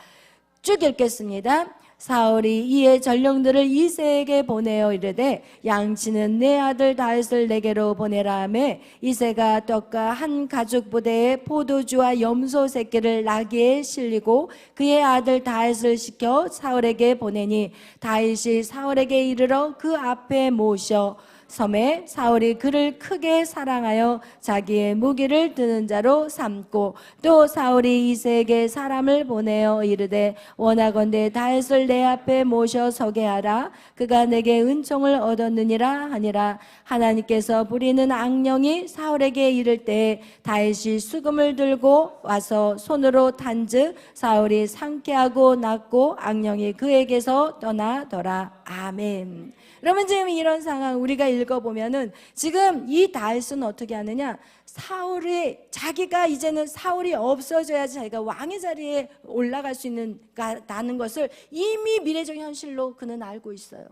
쭉 읽겠습니다. 사울이 이에 전령들을 이새에게 보내어 이르되 양치는 내 아들 다윗을 내게로 보내라 하매 이새가 떡과 한 가죽 부대에 포도주와 염소 새끼를 나귀에 실리고 그의 아들 다윗을 시켜 사울에게 보내니 다윗이 사울에게 이르러 그 앞에 모셔 섬에 사울이 그를 크게 사랑하여 자기의 무기를 드는 자로 삼고 또 사울이 이새에게 사람을 보내어 이르되 원하건대 다윗을 내 앞에 모셔 서게 하라. 그가 내게 은총을 얻었느니라 하니라. 하나님께서 부리는 악령이 사울에게 이를 때 다윗이 수금을 들고 와서 손으로 탄즉 사울이 상쾌하고 낫고 악령이 그에게서 떠나더라. 아멘. 그러면 지금 이런 상황 우리가 읽어보면은 지금 이 다윗은 어떻게 하느냐, 사울이 자기가 이제는 사울이 없어져야지 자기가 왕의 자리에 올라갈 수 있는다는 것을 이미 미래적 현실로 그는 알고 있어요.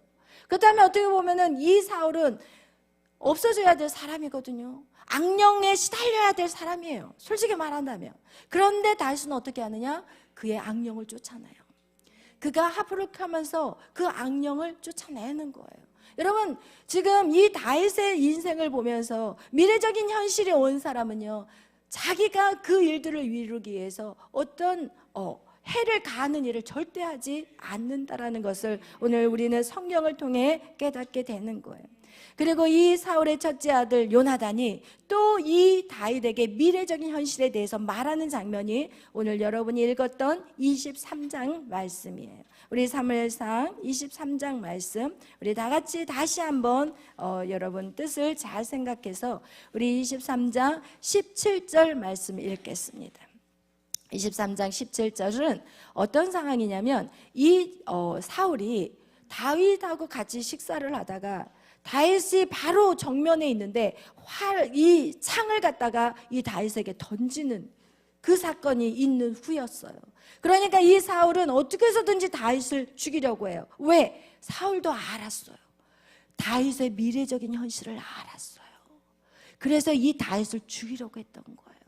그 다음에 어떻게 보면은 이 사울은 없어져야 될 사람이거든요. 악령에 시달려야 될 사람이에요, 솔직히 말한다면. 그런데 다윗은 어떻게 하느냐, 그의 악령을 쫓아내요. 그가 합력하면서 그 악령을 쫓아내는 거예요. 여러분 지금 이 다윗의 인생을 보면서 미래적인 현실이 온 사람은요, 자기가 그 일들을 이루기 위해서 어떤 해를 가하는 일을 절대 하지 않는다라는 것을 오늘 우리는 성경을 통해 깨닫게 되는 거예요. 그리고 이 사울의 첫째 아들 요나단이 또 이 다윗에게 미래적인 현실에 대해서 말하는 장면이 오늘 여러분이 읽었던 23장 말씀이에요. 우리 사무엘상 23장 말씀 우리 다 같이 다시 한번 여러분 뜻을 잘 생각해서 우리 23장 17절 말씀 읽겠습니다. 23장 17절은 어떤 상황이냐면 이 사울이 다윗하고 같이 식사를 하다가 다윗이 바로 정면에 있는데 이 창을 갖다가 이 다윗에게 던지는 그 사건이 있는 후였어요. 그러니까 이 사울은 어떻게 해서든지 다윗을 죽이려고 해요. 왜? 사울도 알았어요. 다윗의 미래적인 현실을 알았어요. 그래서 이 다윗을 죽이려고 했던 거예요.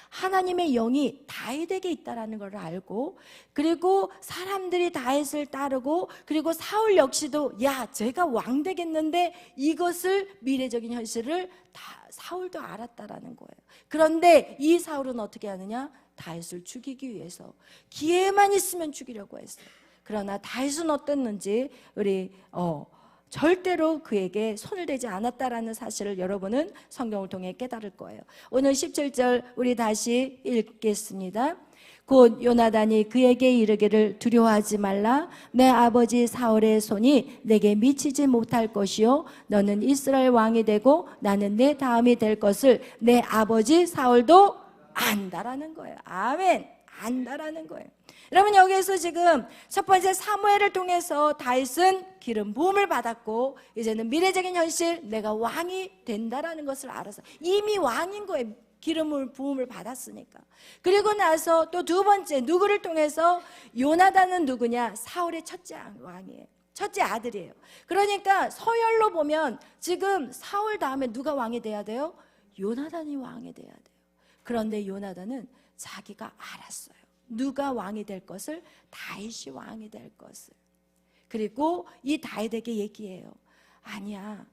하나님의 영이 다윗에게 있다라는 걸 알고, 그리고 사람들이 다윗을 따르고, 그리고 사울 역시도 야 제가 왕 되겠는데 이것을 미래적인 현실을 다 사울도 알았다라는 거예요. 그런데 이 사울은 어떻게 하느냐, 다윗을 죽이기 위해서 기회만 있으면 죽이려고 했어요. 그러나 다윗은 어땠는지 우리 절대로 그에게 손을 대지 않았다라는 사실을 여러분은 성경을 통해 깨달을 거예요. 오늘 17절 우리 다시 읽겠습니다. 곧 요나단이 그에게 이르기를 두려워하지 말라. 내 아버지 사울의 손이 내게 미치지 못할 것이요 너는 이스라엘 왕이 되고 나는 내 다음이 될 것을 내 아버지 사울도 안다라는 거예요. 아멘. 안다라는 거예요. 여러분, 여기에서 지금 첫 번째 사무엘을 통해서 다윗은 기름 부음을 받았고 이제는 미래적인 현실, 내가 왕이 된다라는 것을 알아서 이미 왕인 거예요. 기름을 부음을 받았으니까. 그리고 나서 또 두 번째 누구를 통해서, 요나단은 누구냐? 사울의 첫째 왕이에요. 첫째 아들이에요. 그러니까 서열로 보면 지금 사울 다음에 누가 왕이 돼야 돼요? 요나단이 왕이 돼야 돼요. 그런데 요나단은 자기가 알았어요. 누가 왕이 될 것을? 다윗이 왕이 될 것을. 그리고 이 다윗에게 얘기해요. 아니야.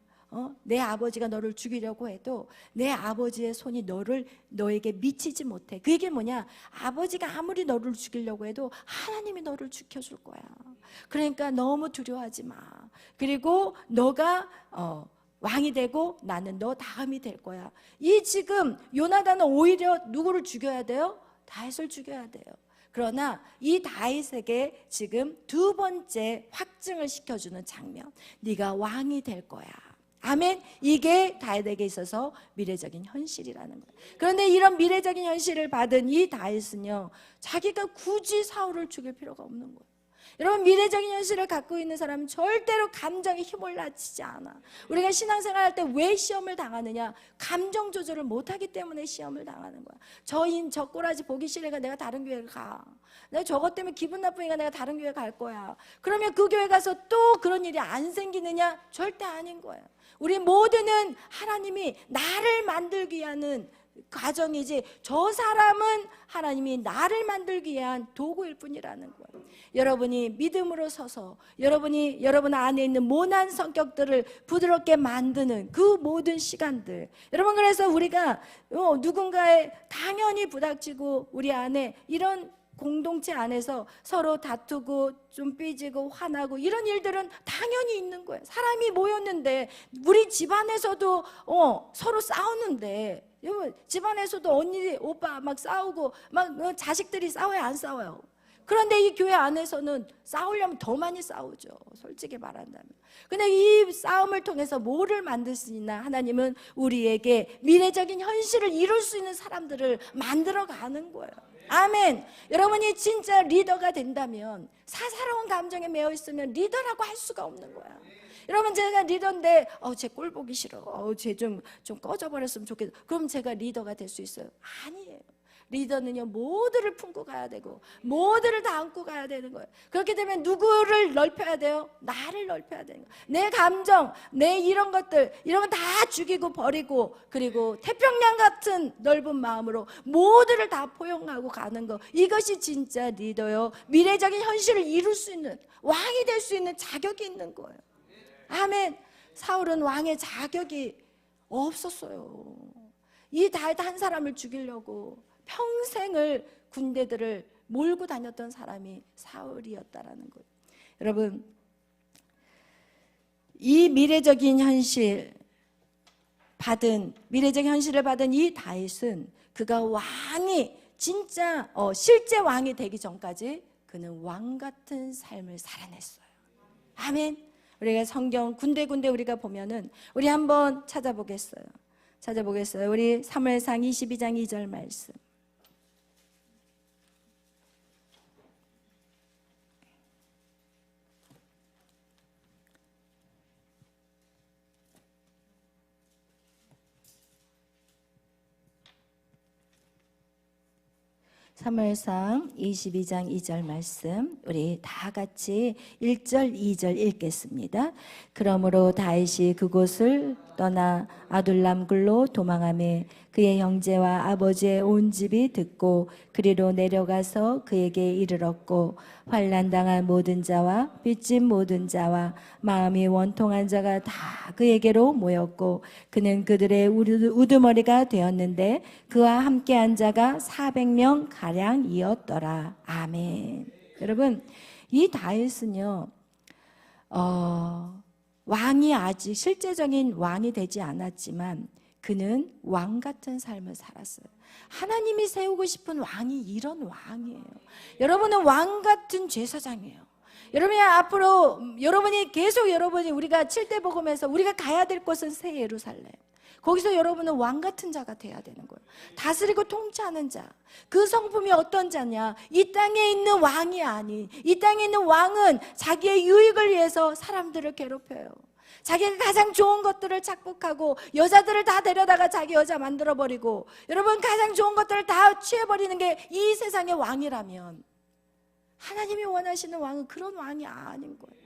내 아버지가 너를 죽이려고 해도 내 아버지의 손이 너에게 미치지 못해. 그게 뭐냐? 아버지가 아무리 너를 죽이려고 해도 하나님이 너를 지켜줄 거야. 그러니까 너무 두려워하지 마. 그리고 너가 왕이 되고 나는 너 다음이 될 거야. 이 지금 요나단은 오히려 누구를 죽여야 돼요? 다윗을 죽여야 돼요. 그러나 이 다윗에게 지금 두 번째 확증을 시켜주는 장면, 네가 왕이 될 거야. 아멘. 이게 다윗에게 있어서 미래적인 현실이라는 거예요. 그런데 이런 미래적인 현실을 받은 이 다윗은요, 자기가 굳이 사울을 죽일 필요가 없는 거예요. 여러분, 미래적인 현실을 갖고 있는 사람은 절대로 감정에 휘몰아치지 않아. 우리가 신앙생활 할 때 왜 시험을 당하느냐? 감정 조절을 못하기 때문에 시험을 당하는 거야. 저 꼬라지 보기 싫으니까 내가 다른 교회 가. 내가 저것 때문에 기분 나쁘니까 내가 다른 교회 갈 거야. 그러면 그 교회 가서 또 그런 일이 안 생기느냐? 절대 아닌 거예요. 우리 모두는 하나님이 나를 만들기 위한 과정이지, 저 사람은 하나님이 나를 만들기 위한 도구일 뿐이라는 거예요. 여러분이 믿음으로 서서 여러분 안에 있는 모난 성격들을 부드럽게 만드는 그 모든 시간들, 여러분, 그래서 우리가 누군가의 당연히 부닥치고 우리 안에 이런 공동체 안에서 서로 다투고 좀 삐지고 화나고 이런 일들은 당연히 있는 거예요. 사람이 모였는데, 우리 집안에서도 서로 싸우는데, 집안에서도 언니 오빠 막 싸우고 막 자식들이 싸워요, 안 싸워요? 그런데 이 교회 안에서는 싸우려면 더 많이 싸우죠, 솔직히 말한다면. 근데 이 싸움을 통해서 뭐를 만들 수 있나? 하나님은 우리에게 미래적인 현실을 이룰 수 있는 사람들을 만들어 가는 거예요. 아멘. 여러분이 진짜 리더가 된다면, 사사로운 감정에 매여 있으면 리더라고 할 수가 없는 거야. 여러분, 제가 리더인데 쟤 꼴 보기 싫어, 쟤 좀 꺼져버렸으면 좋겠어. 그럼 제가 리더가 될 수 있어요? 아니에요. 리더는요, 모두를 품고 가야 되고 모두를 다 안고 가야 되는 거예요. 그렇게 되면 누구를 넓혀야 돼요? 나를 넓혀야 되는 거예요. 내 감정, 내 이런 것들, 이런 건 다 죽이고 버리고, 그리고 태평양 같은 넓은 마음으로 모두를 다 포용하고 가는 거, 이것이 진짜 리더요, 미래적인 현실을 이룰 수 있는, 왕이 될 수 있는 자격이 있는 거예요. 아멘. 사울은 왕의 자격이 없었어요. 이 다윗 한 사람을 죽이려고 평생을 군대들을 몰고 다녔던 사람이 사울이었다라는 거예요. 여러분, 이 미래적인 현실을 받은 이 다윗은 그가 왕이 진짜 실제 왕이 되기 전까지 그는 왕 같은 삶을 살아냈어요. 아멘. 우리가 성경 군데군데 우리가 보면은, 우리 한번 찾아보겠어요. 우리 사무엘상 22장 2절 말씀. 사무엘상 22장 2절 말씀, 우리 다 같이 1절 2절 읽겠습니다. 그러므로 다윗이 그곳을 떠나 아둘람 굴로 도망하며 그의 형제와 아버지의 온 집이 듣고 그리로 내려가서 그에게 이르렀고, 환난당한 모든 자와 빚진 모든 자와 마음이 원통한 자가 다 그에게로 모였고, 그는 그들의 우두머리가 되었는데 그와 함께한 자가 400명 가량이었더라. 아멘. 여러분, 이 다윗은요, 왕이 아직 실제적인 왕이 되지 않았지만 그는 왕 같은 삶을 살았어요. 하나님이 세우고 싶은 왕이 이런 왕이에요. 여러분은 왕 같은 제사장이에요. 여러분이 앞으로 여러분이 우리가 7대 복음에서 우리가 가야 될 곳은 새 예루살렘. 거기서 여러분은 왕 같은 자가 돼야 되는 거예요. 다스리고 통치하는 자. 그 성품이 어떤 자냐? 이 땅에 있는 왕이 아닌, 이 땅에 있는 왕은 자기의 유익을 위해서 사람들을 괴롭혀요. 자기가 가장 좋은 것들을 착복하고 여자들을 다 데려다가 자기 여자 만들어버리고, 여러분 가장 좋은 것들을 다 취해버리는 게 이 세상의 왕이라면, 하나님이 원하시는 왕은 그런 왕이 아닌 거예요.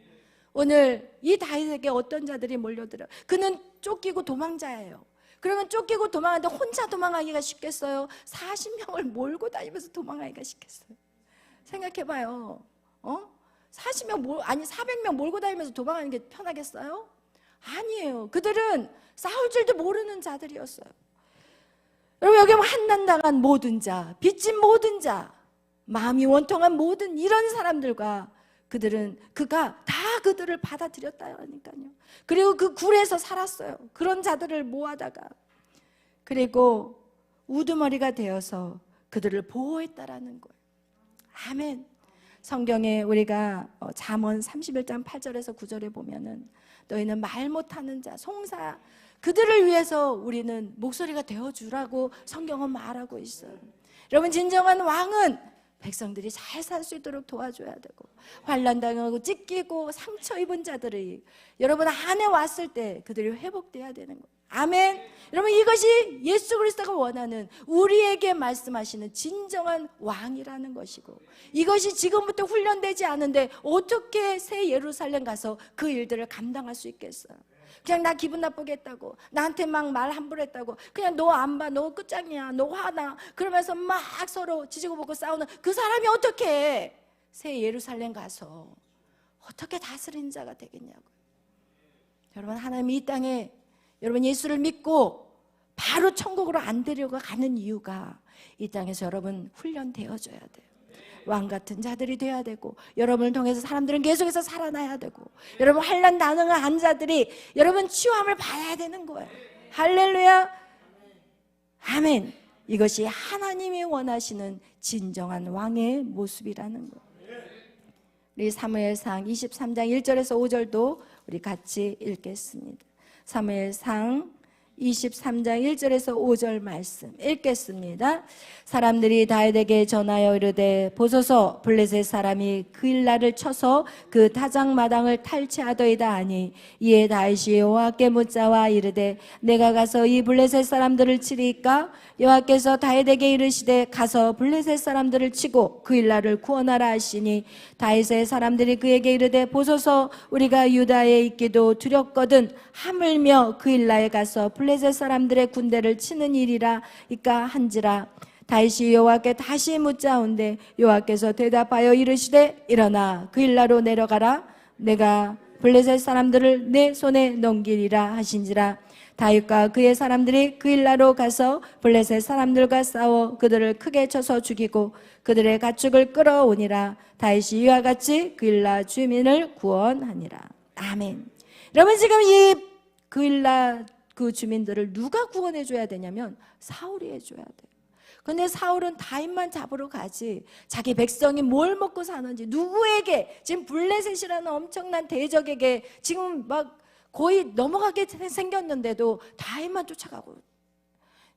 오늘 이 다윗에게 어떤 자들이 몰려들어요. 그는 쫓기고 도망자예요. 그러면 쫓기고 도망하는데 혼자 도망하기가 쉽겠어요? 40명을 몰고 다니면서 도망하기가 쉽겠어요? 생각해봐요. 400명 몰고 다니면서 도망하는 게 편하겠어요? 아니에요. 그들은 싸울 줄도 모르는 자들이었어요. 여러분, 여기 환난당한 모든 자, 빚진 모든 자, 마음이 원통한 모든 이런 사람들과 그가 다 그들을 받아들였다니까요. 그리고 그 굴에서 살았어요. 그런 자들을 모아다가, 그리고 우두머리가 되어서 그들을 보호했다라는 거예요. 아멘. 성경에 우리가 잠언 31장 8절에서 9절에 보면은 너희는 말 못하는 자, 송사, 그들을 위해서 우리는 목소리가 되어주라고 성경은 말하고 있어요. 여러분, 진정한 왕은 백성들이 잘 살 수 있도록 도와줘야 되고, 환난당하고 찢기고 상처 입은 자들이 여러분 안에 왔을 때 그들이 회복돼야 되는 거예요. 아멘. 여러분, 이것이 예수 그리스도가 원하는, 우리에게 말씀하시는 진정한 왕이라는 것이고, 이것이 지금부터 훈련되지 않은데 어떻게 새 예루살렘 가서 그 일들을 감당할 수 있겠어요? 그냥 나 기분 나쁘게 했다고, 나한테 막 말 함부로 했다고, 그냥 너 안 봐, 너 끝장이야, 너 화나, 그러면서 막 서로 지지고 볶고 싸우는 그 사람이 어떻게 새 예루살렘 가서 어떻게 다스리는 자가 되겠냐고요. 여러분, 하나님이 이 땅에 여러분 예수를 믿고 바로 천국으로 안 데려가 가는 이유가 이 땅에서 여러분 훈련되어져야 돼요. 왕 같은 자들이 돼야 되고, 여러분을 통해서 사람들은 계속해서 살아나야 되고, 여러분 환난 당한 자들이 여러분 치유함을 받아야 되는 거예요. 할렐루야. 아멘. 이것이 하나님이 원하시는 진정한 왕의 모습이라는 거예요. 우리 사무엘상 23장 1절에서 5절도 우리 같이 읽겠습니다. 사무엘상 23장 1절에서 5절 말씀 읽겠습니다. 사람들이 다윗에게 전하여 이르되, 보소서, 블레셋 사람이 그일라를 쳐서 그 타작마당을 탈취하더이다 하니, 이에 다윗이 여호와께 묻자와 이르되, 내가 가서 이 블레셋 사람들을 치리이까? 여호와께서 다윗에게 이르시되, 가서 블레셋 사람들을 치고 그일라를 구원하라 하시니, 다윗의 사람들이 그에게 이르되, 보소서, 우리가 유다에 있기도 두렵거든 하물며 그일라에 가서 블레셋 사람들의 군대를 치는 일이라 이까 한지라. 다윗이 여호와께 다시 묻자온데, 여호와께서 대답하여 이르시되, 일어나 그일라로 내려가라. 내가 블레셋 사람들을 내 손에 넘기리라 하신지라. 다윗과 그의 사람들이 그일라로 가서 블레셋 사람들과 싸워 그들을 크게 쳐서 죽이고 그들의 가축을 끌어오니라. 다윗이 이와 같이 그일라 주민을 구원하니라. 아멘. 여러분, 지금 이 그일라 그 주민들을 누가 구원해 줘야 되냐면 사울이 해줘야 돼요. 근데 사울은 다윗만 잡으러 가지, 자기 백성이 뭘 먹고 사는지, 누구에게, 지금 블레셋이라는 엄청난 대적에게 지금 막 거의 넘어가게 생겼는데도 다윗만 쫓아가고.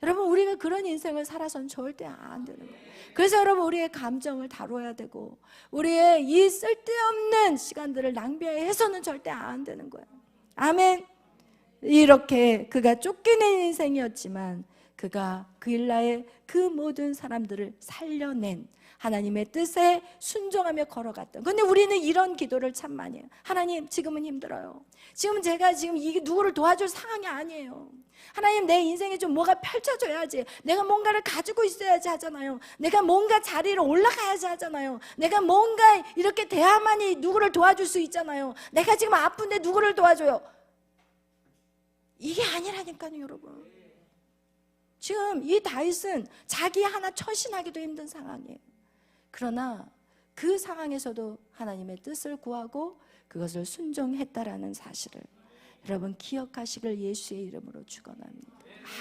여러분, 우리가 그런 인생을 살아서는 절대 안 되는 거예요. 그래서 여러분, 우리의 감정을 다뤄야 되고, 우리의 이 쓸데없는 시간들을 낭비해서는 절대 안 되는 거예요. 아멘. 이렇게 그가 쫓기는 인생이었지만 그가 그일라의 그 모든 사람들을 살려낸 하나님의 뜻에 순종하며 걸어갔던. 근데 우리는 이런 기도를 참 많이 해요. 하나님, 지금은 힘들어요. 제가 이게 누구를 도와줄 상황이 아니에요. 하나님, 내 인생에 좀 뭐가 펼쳐져야지, 내가 뭔가를 가지고 있어야지 하잖아요. 내가 뭔가 자리로 올라가야지 하잖아요. 내가 뭔가 이렇게 돼야만이 누구를 도와줄 수 있잖아요. 내가 지금 아픈데 누구를 도와줘요? 이게 아니라니까요, 여러분. 지금 이 다윗은 자기 하나 처신하기도 힘든 상황이에요. 그러나 그 상황에서도 하나님의 뜻을 구하고 그것을 순종했다라는 사실을 여러분 기억하시길 예수의 이름으로 축원합니다.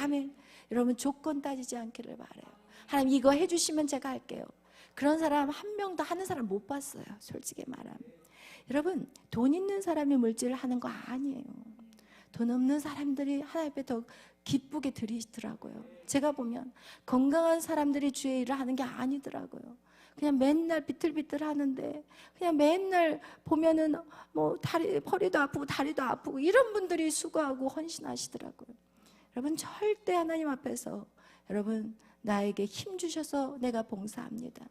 아멘. 여러분 조건 따지지 않기를 바라요. 하나님 이거 해주시면 제가 할게요. 그런 사람 한 명도 하는 사람 못 봤어요. 솔직히 말하면. 여러분 돈 있는 사람이 물질을 하는 거 아니에요. 돈 없는 사람들이 하나님 앞에 더 기쁘게 드리더라고요. 제가 보면 건강한 사람들이 주의 일을 하는 게 아니더라고요. 그냥 맨날 비틀비틀 하는데 그냥 맨날 보면은 뭐 허리도 아프고 다리도 아프고 이런 분들이 수고하고 헌신하시더라고요. 여러분 절대 하나님 앞에서 여러분 나에게 힘 주셔서 내가 봉사합니다.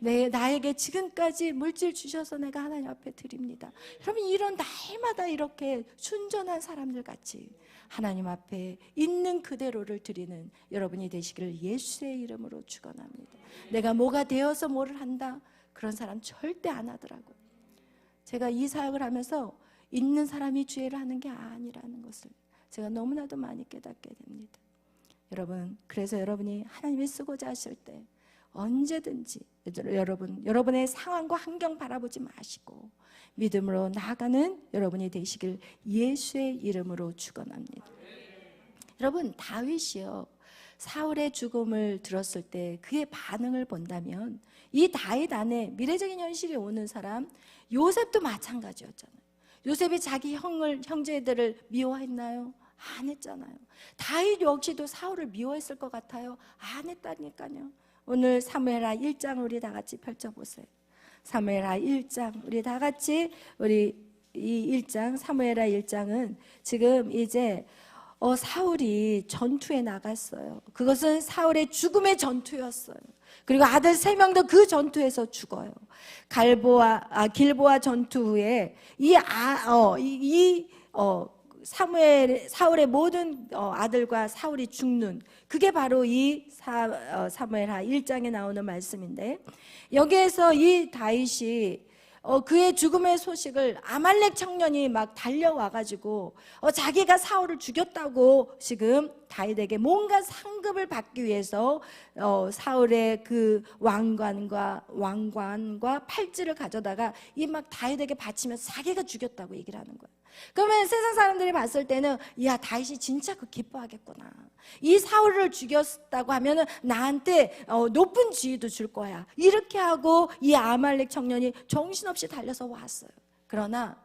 나에게 지금까지 물질 주셔서 내가 하나님 앞에 드립니다. 여러분 이런 날마다 이렇게 순전한 사람들 같이 하나님 앞에 있는 그대로를 드리는 여러분이 되시기를 예수의 이름으로 축원합니다. 내가 뭐가 되어서 뭐를 한다 그런 사람 절대 안 하더라고요. 제가 이 사역을 하면서 있는 사람이 주의를 하는 게 아니라는 것을 제가 너무나도 많이 깨닫게 됩니다. 여러분 그래서 여러분이 하나님이 쓰고자 하실 때 언제든지 여러분의 상황과 환경 바라보지 마시고 믿음으로 나아가는 여러분이 되시길 예수의 이름으로 축원합니다. 여러분 다윗이요 사울의 죽음을 들었을 때 그의 반응을 본다면 이 다윗 안에 미래적인 현실이 오는 사람 요셉도 마찬가지였잖아요. 요셉이 자기 형제들을 미워했나요? 안 했잖아요. 다윗 역시도 사울을 미워했을 것 같아요? 안 했다니까요. 오늘 사무엘하 1장 우리 다 같이 펼쳐보세요. 사무엘하 1장 우리 다 같이 우리 이 1장 사무엘하 1장은 지금 이제 사울이 전투에 나갔어요. 그것은 사울의 죽음의 전투였어요. 그리고 아들 3명도 그 전투에서 죽어요. 길보아 전투 후에 사울의 모든 아들과 사울이 죽는 그게 바로 이 사무엘하 1장에 나오는 말씀인데 여기에서 이 다윗이 그의 죽음의 소식을 아말렉 청년이 막 달려와가지고 자기가 사울을 죽였다고 지금 다윗에게 뭔가 상급을 받기 위해서 사울의 그 왕관과 팔찌를 가져다가 이 막 다윗에게 바치면서 자기가 죽였다고 얘기를 하는 거예요. 그러면 세상 사람들이 봤을 때는 야 다윗이 진짜 그 기뻐하겠구나. 이 사울을 죽였다고 하면은 나한테 높은 지위도 줄 거야. 이렇게 하고 이 아말렉 청년이 정신없이 달려서 왔어요. 그러나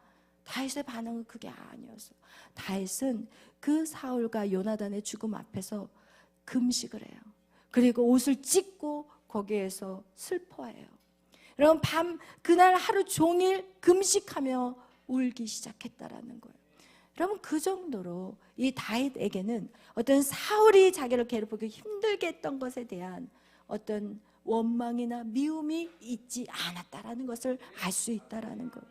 다윗의 반응은 그게 아니었어요. 다윗은 그 사울과 요나단의 죽음 앞에서 금식을 해요. 그리고 옷을 찢고 거기에서 슬퍼해요. 여러분 그날 하루 종일 금식하며 울기 시작했다라는 거예요. 여러분 그 정도로 이 다윗에게는 어떤 사울이 자기를 괴롭히고 힘들게 했던 것에 대한 어떤 원망이나 미움이 있지 않았다라는 것을 알 수 있다라는 것.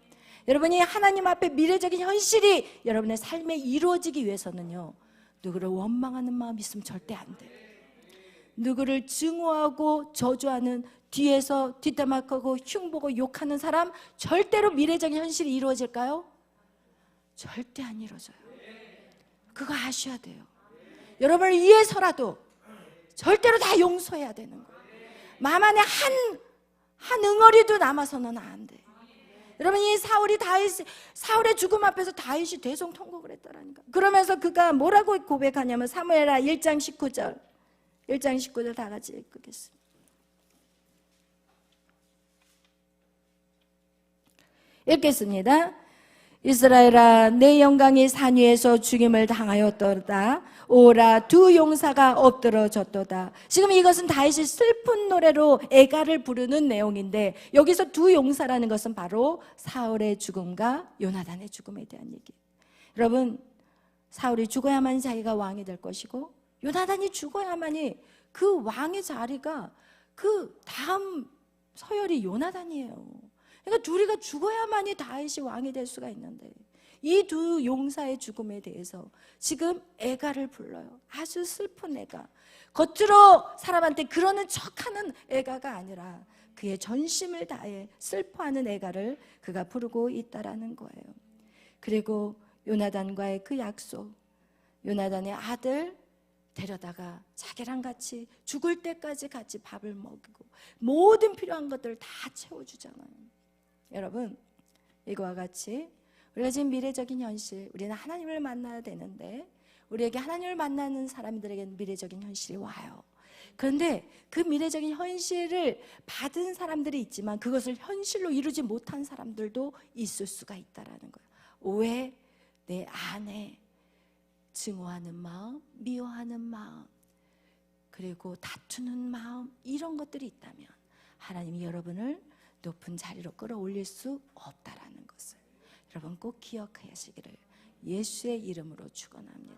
여러분이 하나님 앞에 미래적인 현실이 여러분의 삶에 이루어지기 위해서는요 누구를 원망하는 마음이 있으면 절대 안 돼요. 누구를 증오하고 저주하는 뒤에서 뒷담화하고 흉보고 욕하는 사람 절대로 미래적인 현실이 이루어질까요? 절대 안 이루어져요. 그거 아셔야 돼요. 여러분을 위해서라도 절대로 다 용서해야 되는 거예요. 마음 안에 한 응어리도 남아서는 안 돼. 여러분 이 사울의 죽음 앞에서 다윗이 대성통곡을 했다라니까. 그러면서 그가 뭐라고 고백하냐면 사무엘하 1장 19절 다 같이 읽겠습니다. 읽겠습니다. 이스라엘아 내 영광이 산 위에서 죽임을 당하였도다. 오라 두 용사가 엎드러졌도다. 지금 이것은 다윗이 슬픈 노래로 애가를 부르는 내용인데 여기서 두 용사라는 것은 바로 사울의 죽음과 요나단의 죽음에 대한 얘기예요. 여러분 사울이 죽어야만 자기가 왕이 될 것이고 요나단이 죽어야만이 그 왕의 자리가 그 다음 서열이 요나단이에요. 그러니까 둘이가 죽어야만이 다윗이 왕이 될 수가 있는데 이 두 용사의 죽음에 대해서 지금 애가를 불러요. 아주 슬픈 애가. 겉으로 사람한테 그러는 척하는 애가가 아니라 그의 전심을 다해 슬퍼하는 애가를 그가 부르고 있다라는 거예요. 그리고 요나단과의 그 약속, 요나단의 아들 데려다가 자기랑 같이 죽을 때까지 같이 밥을 먹이고 모든 필요한 것들을 다 채워주잖아요. 여러분, 이거와 같이 우리가 지금 미래적인 현실, 우리는 하나님을 만나야 되는데 우리에게 하나님을 만나는 사람들에게는 미래적인 현실이 와요. 그런데 그 미래적인 현실을 받은 사람들이 있지만 그것을 현실로 이루지 못한 사람들도 있을 수가 있다라는 거예요. 왜? 내 안에 증오하는 마음, 미워하는 마음, 그리고 다투는 마음, 이런 것들이 있다면 하나님이 여러분을 높은 자리로 끌어올릴 수 없다라는 것을 여러분 꼭 기억하시기를 예수의 이름으로 축원합니다.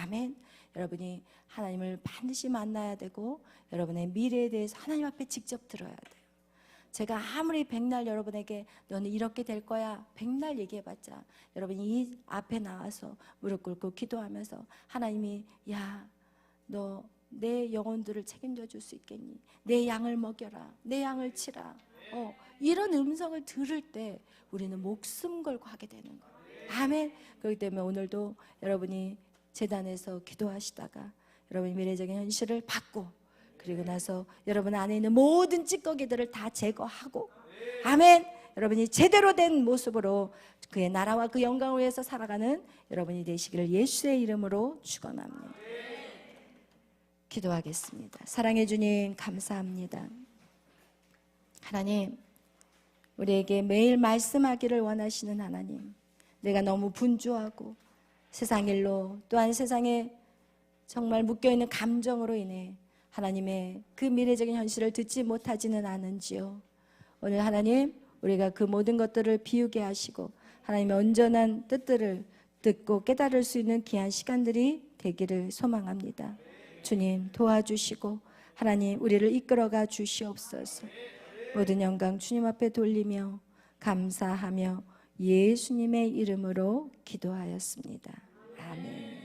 아멘. 여러분이 하나님을 반드시 만나야 되고 여러분의 미래에 대해서 하나님 앞에 직접 들어야 돼요. 제가 아무리 백날 여러분에게 너는 이렇게 될 거야 백날 얘기해봤자 여러분이 이 앞에 나와서 무릎 꿇고 기도하면서 하나님이 야, 너 내 영혼들을 책임져 줄 수 있겠니? 내 양을 먹여라, 내 양을 치라, 이런 음성을 들을 때 우리는 목숨 걸고 하게 되는 거예요. 아멘. 그렇기 때문에 오늘도 여러분이 제단에서 기도하시다가 여러분이 미래적인 현실을 받고 그리고 나서 여러분 안에 있는 모든 찌꺼기들을 다 제거하고 아멘. 여러분이 제대로 된 모습으로 그의 나라와 그 영광을 위해서 살아가는 여러분이 되시기를 예수의 이름으로 축원합니다. 기도하겠습니다. 사랑해 주님 감사합니다. 하나님, 우리에게 매일 말씀하기를 원하시는 하나님, 내가 너무 분주하고 세상 일로 또한 세상에 정말 묶여있는 감정으로 인해 하나님의 그 미래적인 현실을 듣지 못하지는 않은지요. 오늘 하나님, 우리가 그 모든 것들을 비우게 하시고 하나님의 온전한 뜻들을 듣고 깨달을 수 있는 귀한 시간들이 되기를 소망합니다. 주님 도와주시고 하나님 우리를 이끌어가 주시옵소서. 모든 영광 주님 앞에 돌리며 감사하며 예수님의 이름으로 기도하였습니다. 아멘.